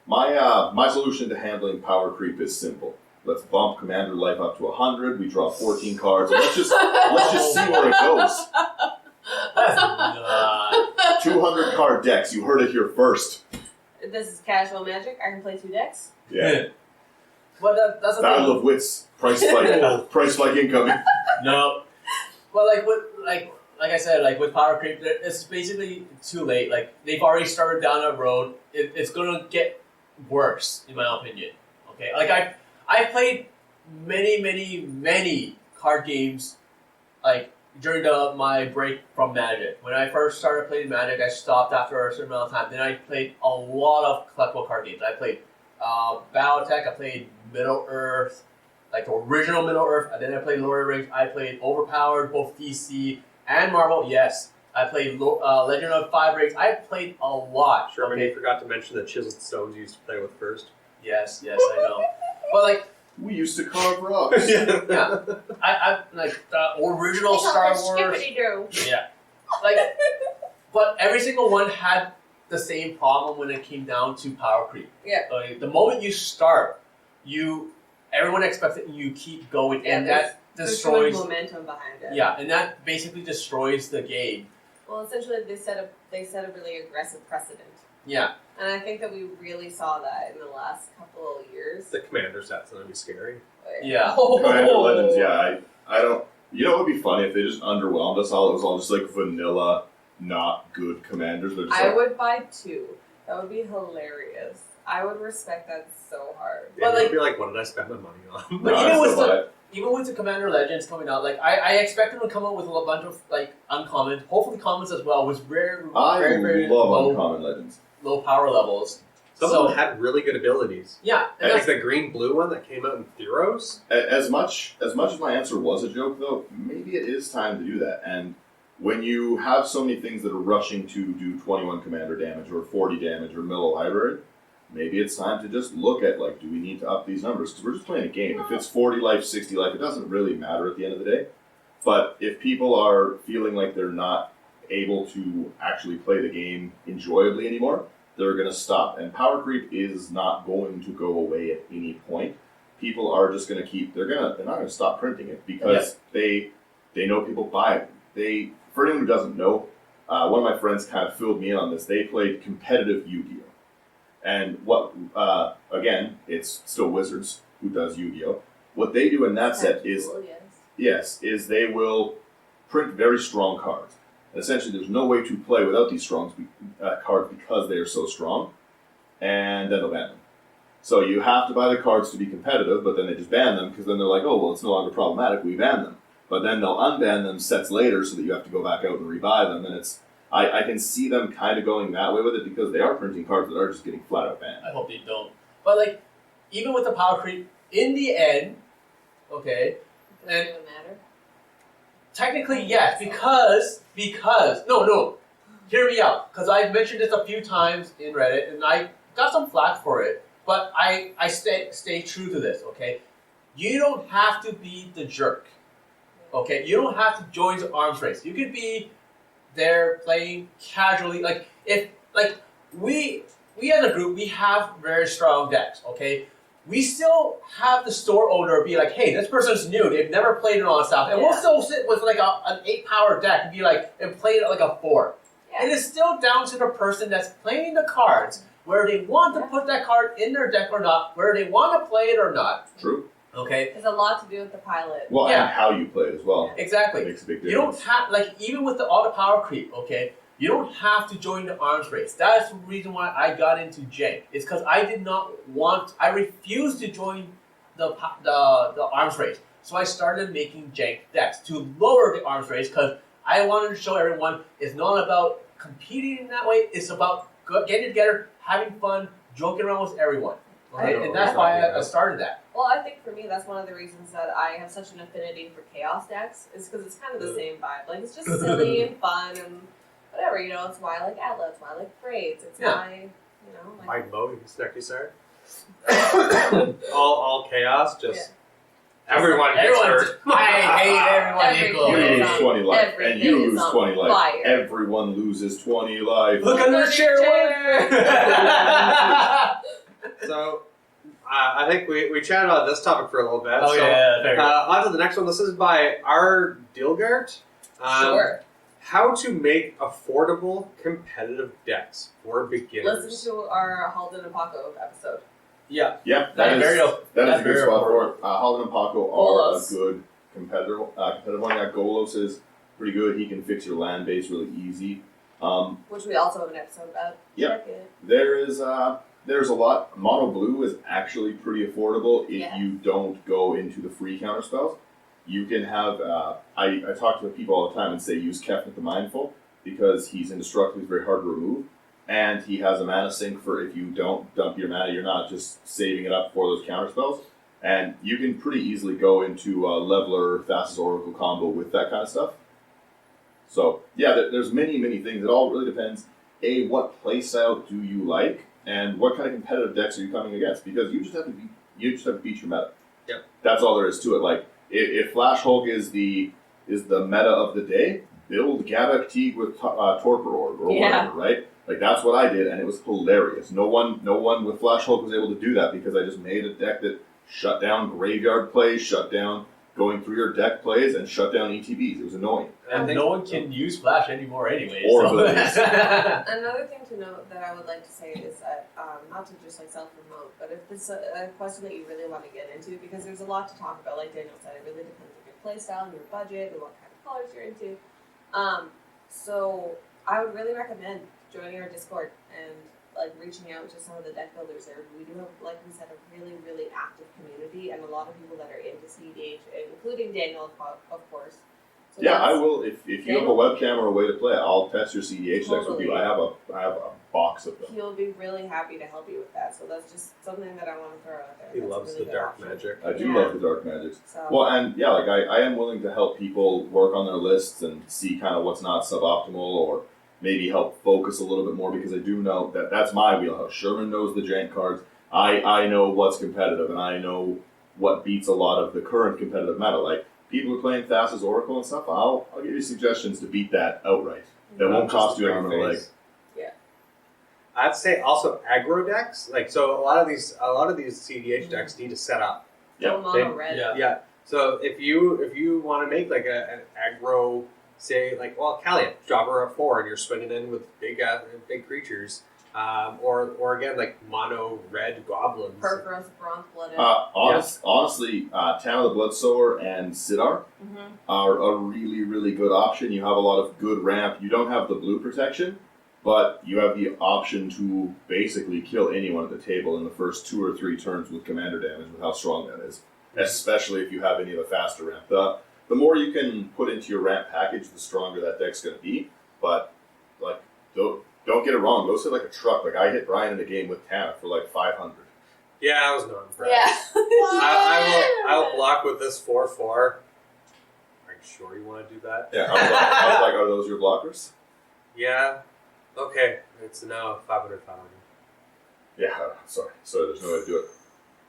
My solution to handling power creep is simple. Let's bump commander life up to 100. We draw 14 cards. And let's just see where it goes. That's not. 200 card decks. You heard it here first. This is casual Magic. I can play 2 decks. Yeah. But that's the Battle thing. of Wits. Price spike. Price spike incoming. No. Well, like I said, with power creep, it's basically too late. They've already started down that road. It's gonna get worse, in my opinion. Okay. I played many card games, during my break from Magic. When I first started playing Magic, I stopped after a certain amount of time. Then I played a lot of collectible card games. I played Battletech, I played Middle Earth, the original Middle Earth, and then I played Lord of the Rings. I played Overpowered, both DC and Marvel. Yes, I played Legend of Five Rings. I played a lot. Sherman, you forgot to mention that Chiseled Stones you used to play with first. Yes, I know. But We used to carve rocks. yeah, I the original Star Wars. Skippity-doo. Yeah, but every single one had the same problem when it came down to power creep. Yeah. The moment you start, everyone expects that you keep going, and that destroys. There's too much momentum behind it. Yeah, and that basically destroys the game. Well, essentially, they set a really aggressive precedent. Yeah. And I think that we really saw that in the last couple of years. The commander set's gonna be scary. Yeah. Commander Legends, yeah. I don't. You know, it would be funny if they just underwhelmed us all. It was all just vanilla, not good commanders. They're just I would buy 2. That would be hilarious. I would respect that so hard. Yeah, But you'd be what did I spend my money on? But No, even with the Commander Legends coming out, I expect them to come out with a bunch of uncommons, hopefully commons as well, with very I very love low, Uncommon Legends. low power levels. Some of them had really good abilities. Yeah, and Like the green-blue one that came out in Theros. As much as my answer was a joke, though, maybe it is time to do that. And when you have so many things that are rushing to do 21 commander damage or 40 damage or middle library, maybe it's time to just look at, like, do we need to up these numbers? Because we're just playing a game. If it's 40 life, 60 life, it doesn't really matter at the end of the day. But if people are feeling like they're not able to actually play the game enjoyably anymore, they're going to stop. And power creep is not going to go away at any point. People are just going to keep, they're not going to stop printing it because they know people buy it. For anyone who doesn't know, one of my friends kind of filled me in on this. They played competitive Yu-Gi-Oh! And again, it's still Wizards who does Yu-Gi-Oh! What they do in that set is, is they will print very strong cards. And essentially, there's no way to play without these strong cards because they are so strong, and then they'll ban them. So you have to buy the cards to be competitive, but then they just ban them because then they're like, oh, well, it's no longer problematic, we ban them. But then they'll unban them sets later so that you have to go back out and rebuy them, and it's I can see them kind of going that way with it because they are printing cards that are just getting flat out banned. I hope they don't. But like, even with the power creep, in the end, okay, Does it even matter? technically yes, because no, hear me out, because I've mentioned this a few times in Reddit, and I got some flack for it, but I stay true to this. Okay, you don't have to be the jerk. Okay, you don't have to join the arms race. You could be there playing casually. Like if we as a group, we have very strong decks. Okay, we still have the store owner be like, hey, this person's new. They've never played it on stuff, and we'll still sit with like an 8-power deck and be like and play it like a 4. Yeah. It is still down to the person that's playing the cards, where they want to put that card in their deck or not, where they want to play it or not. True. Okay. There's a lot to do with the pilot. Well, Yeah. and how you play it as well. Exactly. It makes a big difference. You don't have, like, even with the auto power creep, okay, you don't have to join the arms race. That's the reason why I got into Jank. It's because I refused to join the arms race. So I started making Jank decks to lower the arms race because I wanted to show everyone it's not about competing in that way. It's about getting together, having fun, joking around with everyone. Okay? And that's why I started that. Well, I think for me, that's one of the reasons that I have such an affinity for chaos decks, is because it's kind of the same vibe. Like, it's just silly and fun and whatever, you know. It's why I like Atlas, it's why I like Braids, it's why, you know. Like, Mind mowing, Snecky all chaos, just everyone gets hurt. I hate everyone equal. You lose 20 life, and Everything you is lose on 20 life. fire. Everyone loses 20 life. Look under the chair. So, I think we chatted about this topic for a little bit. Oh, so, yeah. on to the next one. This is by R. Dilgart. Sure. How to make affordable competitive decks for beginners. Listen to our Halden and Paco episode. Yeah. Yeah, That is a good very spot for affordable. it. Halden and Paco Golos. are a good competitive one. Yeah, Golos is pretty good. He can fix your land base really easy. Which we also have an episode about. Yeah. Check it. There's a lot. Mono blue is actually pretty affordable if Yeah. you don't go into the free counter spells. You can have, I talk to people all the time and say use Kefnet the Mindful because he's indestructible, he's very hard to remove, and he has a mana sink for if you don't dump your mana, you're not just saving it up for those counter spells. And you can pretty easily go into a Leveler, Thassa's Oracle combo with that kind of stuff. So, yeah, there's many, many things. It all really depends, A, what playstyle do you like, and what kind of competitive decks are you coming against? Because you just have to beat your meta. Yep. That's all there is to it. Like, if Flash Hulk is the meta of the day, build Gavak Teague with Torpor Orb or whatever, right? Like that's what I did, and it was hilarious. No one with Flash Hulk was able to do that because I just made a deck that shut down graveyard plays, shut down going through your deck plays, and shut down ETBs. It was annoying. And no one can use Flash anymore anyway. Or so. abilities. Another thing to note that I would like to say is that, not to just like self-promote, but if it's a question that you really want to get into, because there's a lot to talk about, like Daniel said, it really depends on your playstyle and your budget and what kind of colors you're into. So I would really recommend joining our Discord and like reaching out to some of the deck builders there. We do have, like we said, a really, really active community and a lot of people that are into CDH, including Daniel, of course. So Yeah, I that's- will. If you have a webcam or a way to play, I'll test your CDH decks with you. I have a box of them. He'll be really happy to help you with that. So that's just something that I want to throw out there. He That's a loves really the good dark option. magic. I do Yeah. love the dark magics. So Well, and yeah, like I am willing to help people work on their lists and see kind of what's not suboptimal, or maybe help focus a little bit more, because I do know that that's my wheelhouse. Sherman knows the jank cards. I know what's competitive, and I know what beats a lot of the current competitive meta. Like people who are playing Thassa's Oracle and stuff, I'll give you suggestions to beat that outright. That won't cost you an arm and a leg. I'd say also aggro decks. Like so, a lot of these CDH decks need to set up. Yeah. mono red. Yeah. Yeah. So if you want to make like an aggro, say like Callian, drop her at 4, and you're swinging in with big creatures, or again like mono red goblins. Purpose, bronze blooded. Honestly, Tana the Bloodsower and Sidar are a really, really good option. You have a lot of good ramp. You don't have the blue protection, but you have the option to basically kill anyone at the table in the first 2 or 3 turns with commander damage with how strong that is, especially if you have any of the faster ramp. The more you can put into your ramp package, the stronger that deck's going to be. But like, don't get it wrong. Go sit like a truck. Like I hit Brian in a game with Tana for like 500. Yeah, I was not impressed. Yeah. I will block with this 4/4. Are you sure you want to do that? Yeah, I was like, are those your blockers? Yeah. Okay. It's now 500. Yeah, sorry. So there's no way to do it.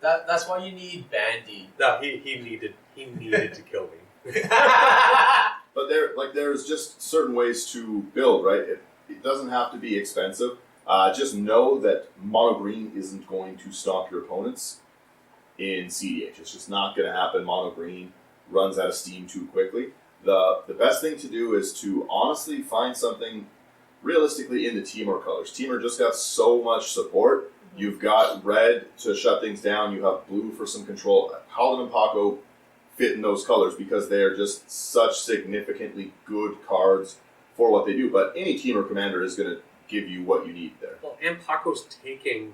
That's why you need Bandy. No, he needed to kill me. But there's just certain ways to build, right? It doesn't have to be expensive. Just know that mono green isn't going to stop your opponents in CDH. It's just not going to happen. Mono green runs out of steam too quickly. The best thing to do is to honestly find something realistically in the Temur colors. Temur just got so much support. You've got red to shut things down. You have blue for some control. Paladin and Paco fit in those colors because they are just such significantly good cards for what they do. But any Temur commander is going to give you what you need there. Well, and Paco's taking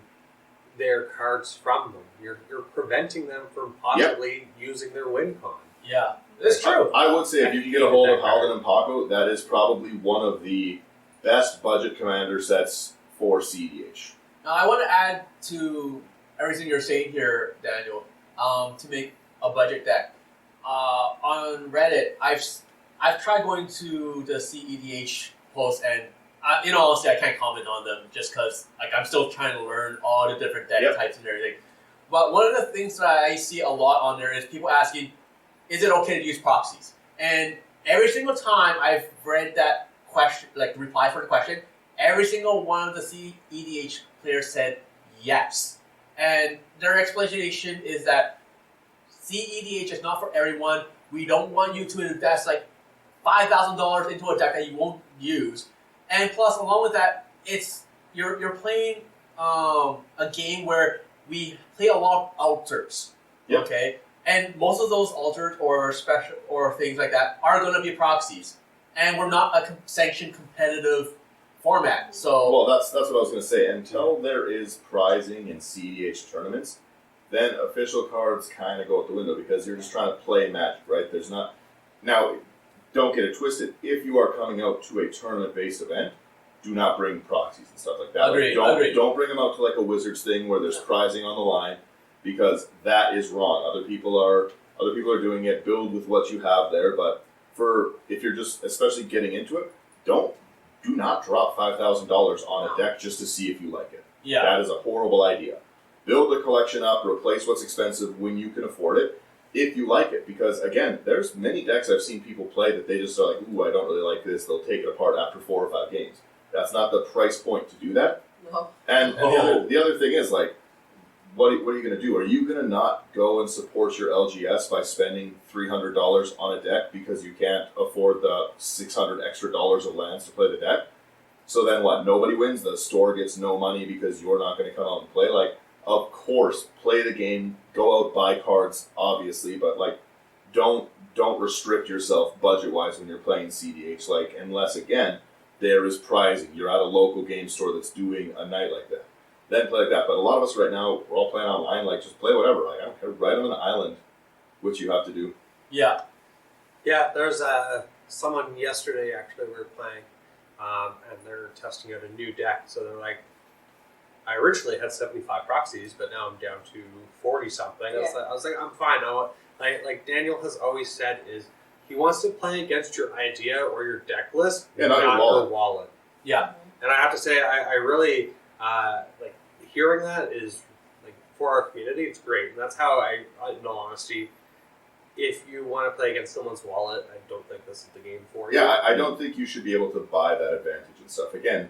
their cards from them. You're preventing them from possibly using their win con. Yeah, it's true. I would say if you can get a hold of Paladin and Paco, that is probably one of the best budget commander sets for CDH. Now, I want to add to everything you're saying here, Daniel, to make a budget deck. On Reddit, I've tried going to the CEDH posts, and in all honesty, I can't comment on them just because I'm still trying to learn all the different deck types and everything. But one of the things that I see a lot on there is people asking, is it okay to use proxies? And every single time I've read that question, like the reply for the question, every single one of the CEDH players said yes. And their explanation is that CEDH is not for everyone. We don't want you to invest like $5,000 into a deck that you won't use. And plus, along with that, it's you're playing a game where we play a lot of altars. Yep. Okay? And most of those altars or special or things like that are going to be proxies. And we're not a sanctioned competitive format. So Well, that's what I was going to say. Until there is prizing in CEDH tournaments, then official cards kind of go out the window because you're just trying to play Magic, right? There's not... Now, don't get it twisted. If you are coming out to a tournament-based event, do not bring proxies and stuff like that. Agreed, Like, don't bring them out to like a Wizards thing where there's prizing on the line, because that is wrong. Other people are doing it. Build with what you have there, but if you're just especially getting into it, do not drop $5,000 on a deck just to see if you like it. yeah. That is a horrible idea. Build the collection up, replace what's expensive when you can afford it, if you like it. Because again, there's many decks I've seen people play that they just are like, ooh, I don't really like this. They'll take it apart after 4 or 5 games. That's not the price point to do that. No. And the other thing is, like, what are you going to do? Are you going to not go and support your LGS by spending $300 on a deck because you can't afford the $600 extra of lands to play the deck? So then what? Nobody wins. The store gets no money because you're not going to come out and play. Like, of course, play the game. Go out, buy cards, obviously, but like, don't restrict yourself budget wise when you're playing CDH. Like, unless again there is prizing. You're at a local game store that's doing a night like that. Then play like that. But a lot of us right now, we're all playing online. Like, just play whatever. Like, I don't care. Right on an island, which you have to do. Yeah. Yeah, there's someone yesterday actually we were playing, and they're testing out a new deck. So they're like, I originally had 75 proxies, but now I'm down to 40 something. I was like, I'm fine. Like Daniel has always said, is he wants to play against your idea or your deck list, not your wallet. Yeah. And I have to say, I really like hearing that is like for our community, it's great. And that's how in all honesty, if you want to play against someone's wallet, I don't think this is the game for you. Yeah, I don't think you should be able to buy that advantage and stuff. Again,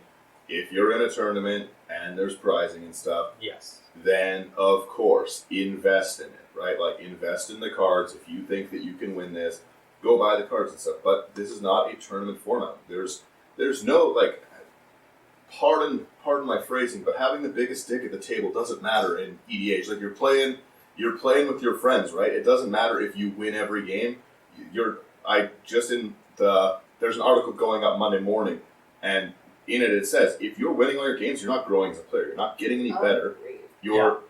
if you're in a tournament and there's prizing and stuff, yes, then of course invest in it, right? Like invest in the cards. If you think that you can win this, go buy the cards and stuff. But this is not a tournament format. There's no like. Pardon my phrasing, but having the biggest dick at the table doesn't matter in EDH. Like you're playing with your friends, right? It doesn't matter if you win every game. There's an article going up Monday morning, and in it says if you're winning all your games, you're not growing as a player. You're not getting any better. You're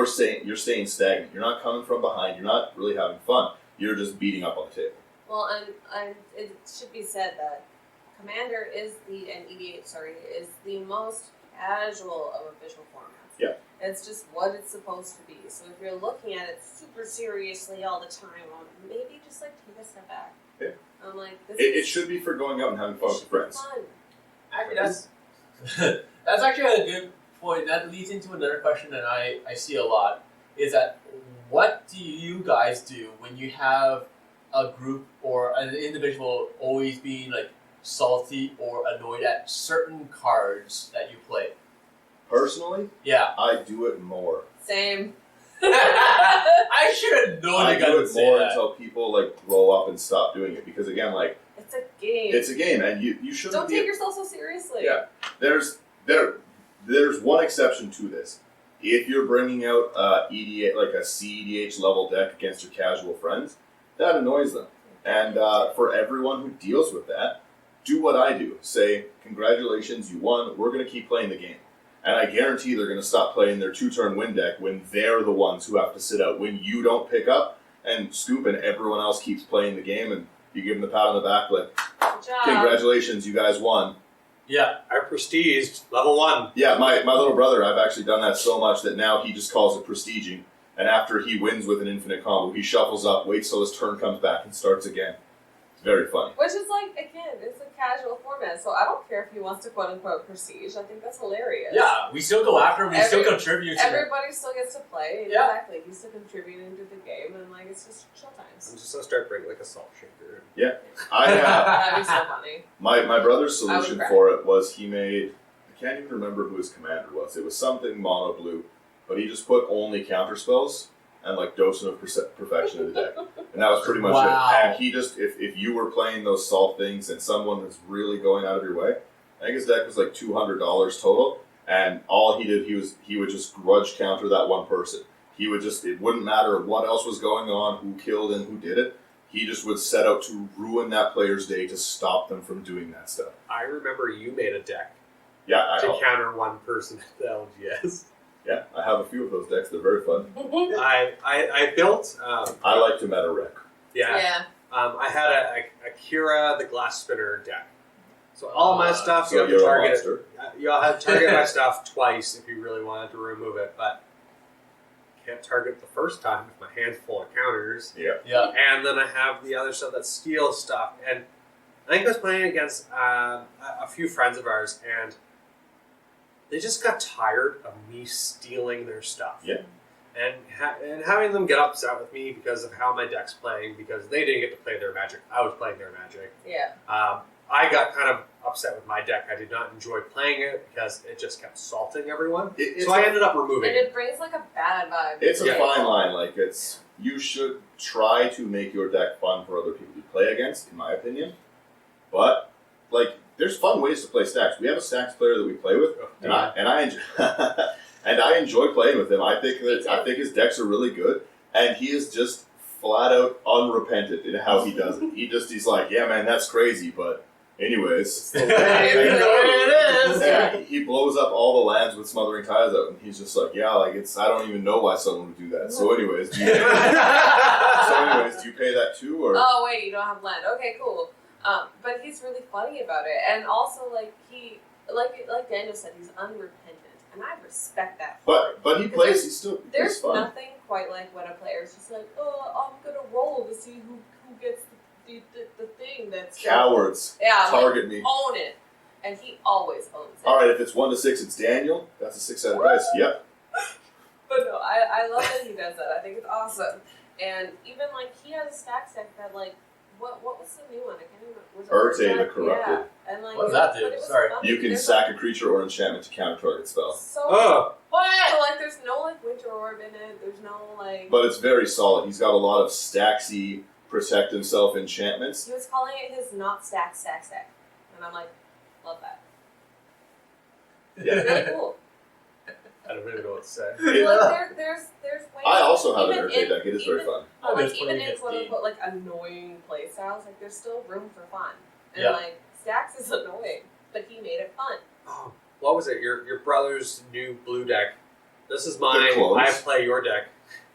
staying stagnant. You're not coming from behind. You're not really having fun. You're just beating up on the table. Well, and it should be said that Commander is the most casual of official formats. Yeah. It's just what it's supposed to be. So if you're looking at it super seriously all the time, maybe just like take a step back. Yeah. I'm like, It should be for going out and having fun with friends. Actually, that's actually a good point. That leads into another question that I see a lot. Is that what do you guys do when you have a group or an individual always being like salty or annoyed at certain cards that you play? Personally, yeah, I do it more. Same. I should have known I you guys do would it say more that. until people like grow up and stop doing it because again, like it's a game. It's a game, and you shouldn't. Don't take yourself so seriously. Yeah, there's one exception to this. If you're bringing out EDH like a CEDH level deck against your casual friends, that annoys them. And for everyone who deals with that, do what I do. Say, congratulations, you won. We're going to keep playing the game. And I guarantee they're going to stop playing their 2-turn win deck when they're the ones who have to sit out. When you don't pick up and scoop and everyone else keeps playing the game and you give them the pat on the back like, good job. Congratulations, you guys won. Yeah. I prestiged level 1. Yeah, my little brother, I've actually done that so much that now he just calls it prestiging. And after he wins with an infinite combo, he shuffles up, waits till his turn comes back, and starts again. It's very funny. Which is like, again, it's a casual format, so I don't care if he wants to quote-unquote prestige. I think that's hilarious. Yeah, we still go after him, we still contribute to everybody still gets to play. Yeah. Exactly. He's still contributing to the game, and like, it's just chill times. I'm just going to start bringing like a salt shaker. Yeah. That'd be so funny. My brother's I would solution cry. for it was he made, I can't even remember who his commander was. It was something mono blue, but he just put only counter spells and like dosing of perfection in the deck. And that was pretty much Wow. it. And he just, if you were playing those salt things and someone was really going out of your way, I think his deck was like $200 total. And all he did, he would just grudge counter that one person. He would just, it wouldn't matter what else was going on, who killed and who did it. He just would set out to ruin that player's day to stop them from doing that stuff. I remember you made a deck Yeah, to counter one person at the LGS. Yeah, I have a few of those decks. They're very fun. I built. I like to meta wreck. Yeah. I had a Kira the Glass Spinner deck. So all my stuff, So you have to you're a target monster. it. You'll have to target my stuff twice if you really wanted to remove it, but can't target the first time if my hand's full of counters. Yeah. Yeah. And then I have the other stuff that steals stuff. And I think I was playing against a few friends of ours, and they just got tired of me stealing their stuff. Yeah. And having them get upset with me because of how my deck's playing, because they didn't get to play their Magic. I was playing their Magic. Yeah. I got kind of upset with my deck. I did not enjoy playing it because it just kept salting everyone. So I ended up removing And it. it brings like a bad vibe. It's a Yeah. fine line. Like you should try to make your deck fun for other people to play against, in my opinion. But like, there's fun ways to play stacks. We have a stacks player that we play with, and I enjoy, and I enjoy playing with him. I think his decks are really good, and he is just flat out unrepentant in how he does it. He's like, yeah, man, that's crazy, but anyways. Yeah, he blows up all the lands with Smothering Ties out, and he's just like, yeah, like I don't even know why someone would do that. So anyways, do you pay that too, or? Oh wait, you don't have land. Okay, cool. But he's really funny about it, and also like like Daniel said, he's unrepentant, and I respect that. But he plays. He's still There's fun. nothing quite like when a player's just like, oh, I'm gonna roll to see who gets the thing that's Cowards. Target me. Own it, and he always owns it. All right, if it's 1 to 6, it's Daniel. That's a 6-sided dice. Yep. But no, I love that he does that. I think it's awesome. And even like he has a stack deck that like what was the new one? I can't remember. Was it Urte the Urte? Corrupted. Yeah. And like What does that do? but it was Sorry. funny. You can There's, sack a creature or enchantment to counter target spell. So Oh, so like there's no like Winter Orb in it. There's no like. But it's very solid. He's got a lot of stacksy protect himself enchantments. He was calling it his not stack, and I'm like, love that. It's really cool. I don't even know what to say. Like there's ways. I also have an even Urte in- deck. It is very even- fun. But I like miss even playing in against quote Dean. unquote like annoying play styles, like there's still room for fun. And Yeah. like Stacks is annoying, but he made it fun. Oh, what was it? Your brother's new blue deck. This is mine. clones. I play your deck.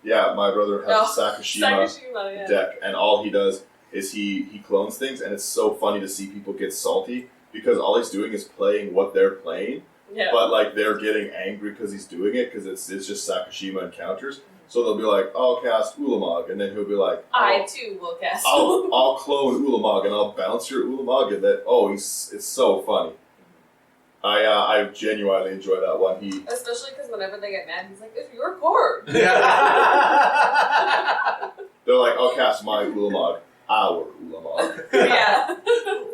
Yeah, my brother has a Sakashima Sakashima, yeah. deck, and all he does is he clones things, and it's so funny to see people get salty because all he's doing is playing what they're playing, Yeah. but like they're getting angry because he's doing it because it's just Sakashima encounters. So they'll be like, "I'll cast Ulamog," and then he'll be like, I too will cast. I'll clone Ulamog and I'll bounce your Ulamog," and that it's so funny. I genuinely enjoy that one. Especially because whenever they get mad, he's like, "It's your card." They're like, "I'll cast my Ulamog, our Ulamog." Yeah.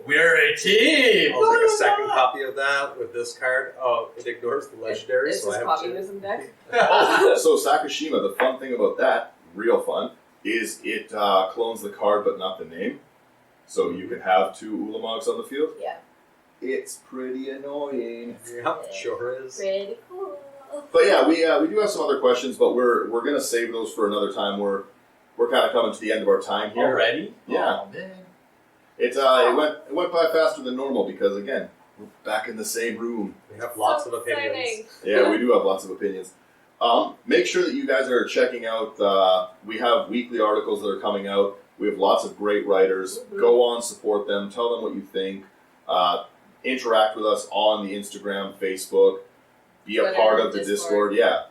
We're a team. I'll take a second copy of that with this card. Oh, it ignores the legendary, It's so I his have two. communism deck. So Sakashima, the fun thing about that, real fun, is it clones the card but not the name. So you can have 2 Ulamogs on the field. Yeah. It's pretty annoying. Yep, sure is. Pretty cool. But yeah, we do have some other questions, but we're gonna save those for another time. We're kind of coming to the end of our time here. Already? Yeah. Oh, man. It went by faster than normal because again, we're back in the same room. We have lots of Exciting. opinions. Yeah, we do have lots of opinions. Make sure that you guys are checking out. We have weekly articles that are coming out. We have lots of great writers. Mhm. Go on, support them. Tell them what you think. Interact with us on the Instagram, Facebook. Be a Twitter, part of the Discord. Discord. Yeah.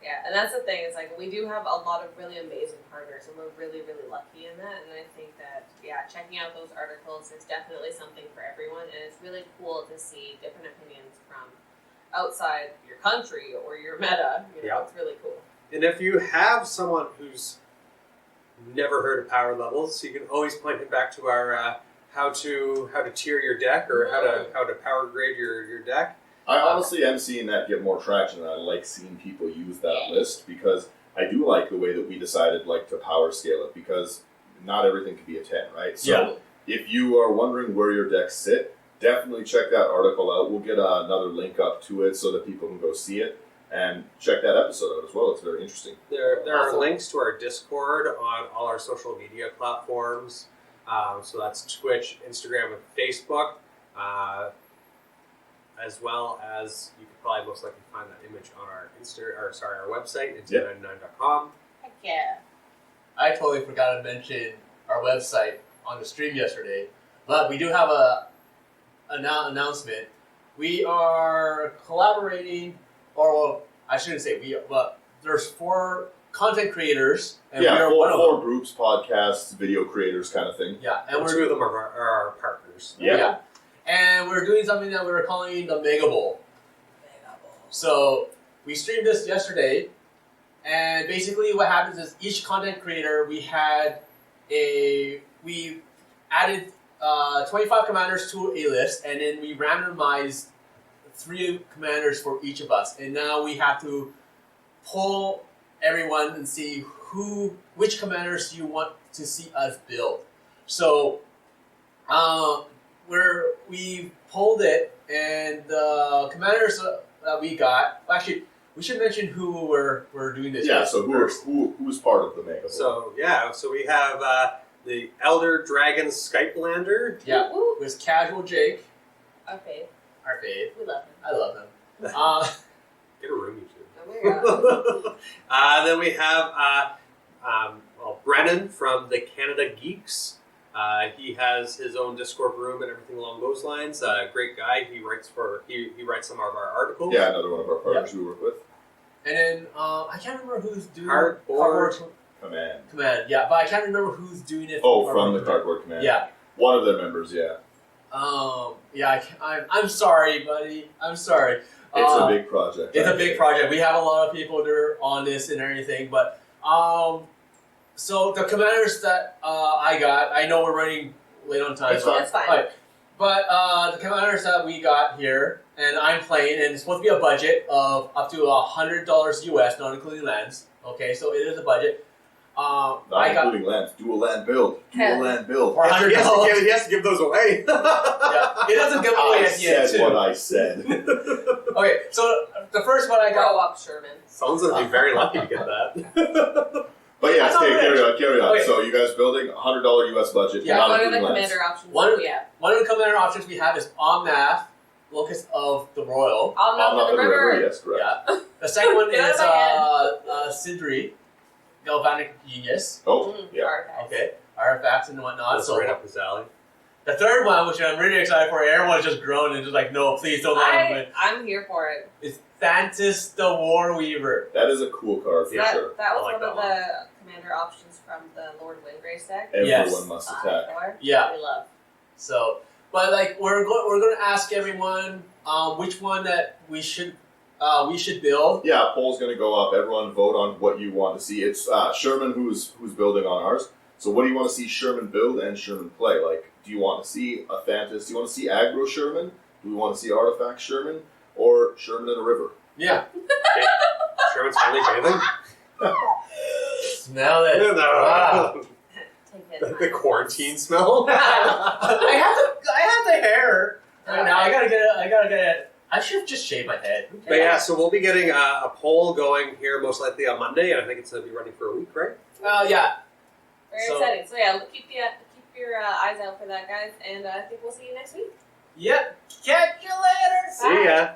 Yeah, and that's the thing. It's like we do have a lot of really amazing partners, and we're really, really lucky in that. And I think that checking out those articles is definitely something for everyone, and it's really cool to see different opinions from outside your country or your meta. Yeah. It's really cool. And if you have someone who's never heard of power levels, you can always point it back to our how to tier your deck or how to power grade your deck. I honestly am seeing that get more traction, and I like seeing people use that list because I do like the way that we decided to power scale it because not everything can be a 10, right? So if you are wondering where your decks sit, definitely check that article out. We'll get another link up to it so that people can go see it and check that episode out as well. It's very interesting. There are Awesome. links to our Discord on all our social media platforms. So that's Twitch, Instagram, and Facebook. As well as you could probably most likely find that image on our our website, into99.com. Heck yeah. I totally forgot to mention our website on the stream yesterday, but we do have a announcement. We are collaborating, or well, I shouldn't say we, but there's 4 content creators, and we are one of four them. groups, podcasts, video creators kind of thing. Yeah, and And we're 2 of them are our partners. Yeah. And we're doing something that we were calling the megabowl. So we streamed this yesterday, and basically what happens is each content creator we added 25 commanders to a list, and then we randomized 3 commanders for each of us, and now we have to poll everyone and see which commanders you want to see us build. So we polled it, and the commanders that we got. Actually, we should mention who we're doing this. Yeah. with So first. who's part of the Mega Bowl? So we have the Elder Dragon Skype Lander. Yeah, Woo. it was Casual Jake, Our fave. our fave. We love him. I love him. Get a room, you two. Oh my god. Then we have Brennan from the Canada Geeks. He has his own Discord room and everything along those lines. Great guy. He writes some of our articles. Yeah, another one of our partners we work with. And then I can't remember who's doing Cardboard Command. Yeah, but I can't remember who's doing it. Oh, from the Cardboard Command. Yeah. One of their members, yeah. Yeah, I'm sorry, buddy. I'm sorry. It's a big project. It's a big project. We have a lot of people that are on this and everything, but so the commanders that I got, I know we're running late on time. It's so That's fine. Right. But the commanders that we got here, and I'm playing, and it's supposed to be a budget of up to $100 US, not including lands. Okay, so it is a budget. Not I got including lands. Do a land build. Do Yeah. a land build. for $100. He has to give those away. Yeah, it doesn't give away I at the end said too. what I said. Okay, so the first one I got. Grow up, Sherman. Someone's gonna be very lucky to get that. But yeah, That's all right. carry on. Okay. So you guys building $100 US budget. Yeah, not What are the including lands. commander options One- that we have? One of the commander options we have is Omnath, Locust of the Royal. I'll Not know the the river. yes, correct. Yeah. The second one Get out is of my Sidri, Galvanic Genius. Oh, yeah. Archives. Okay, artifacts and whatnot. That's So right up his alley. the third one, which I'm really excited for, everyone's just groaned and just like, no, please don't let him win. I'm here for it. It's Thantis the War Weaver. That is a cool card for Yeah. sure. That was I like one of that the commander options from the Lord Windgrace deck. Everyone Yes. must attack. Yeah. We love. So, but like we're going to ask everyone which one that we should build. Yeah, poll's going to go up. Everyone vote on what you want to see. It's Sherman who's building on ours. So what do you want to see Sherman build and Sherman play? Like, do you want to see a Thantis? Do you want to see aggro Sherman? Do we want to see artifact Sherman? Or Sherman in a river? Yeah. Sherman's finally bathing. Smell it. Wow. Take it. The quarantine smell. I have the hair. Right now I gotta get it. I should have just shaved my head. But yeah, so we'll be getting a poll going here most likely on Monday, and I think it's going to be running for a week, right? Yeah. Very So- exciting. So yeah, keep your eyes out for that, guys, and I think we'll see you next week. Yep. Catch you later. See ya.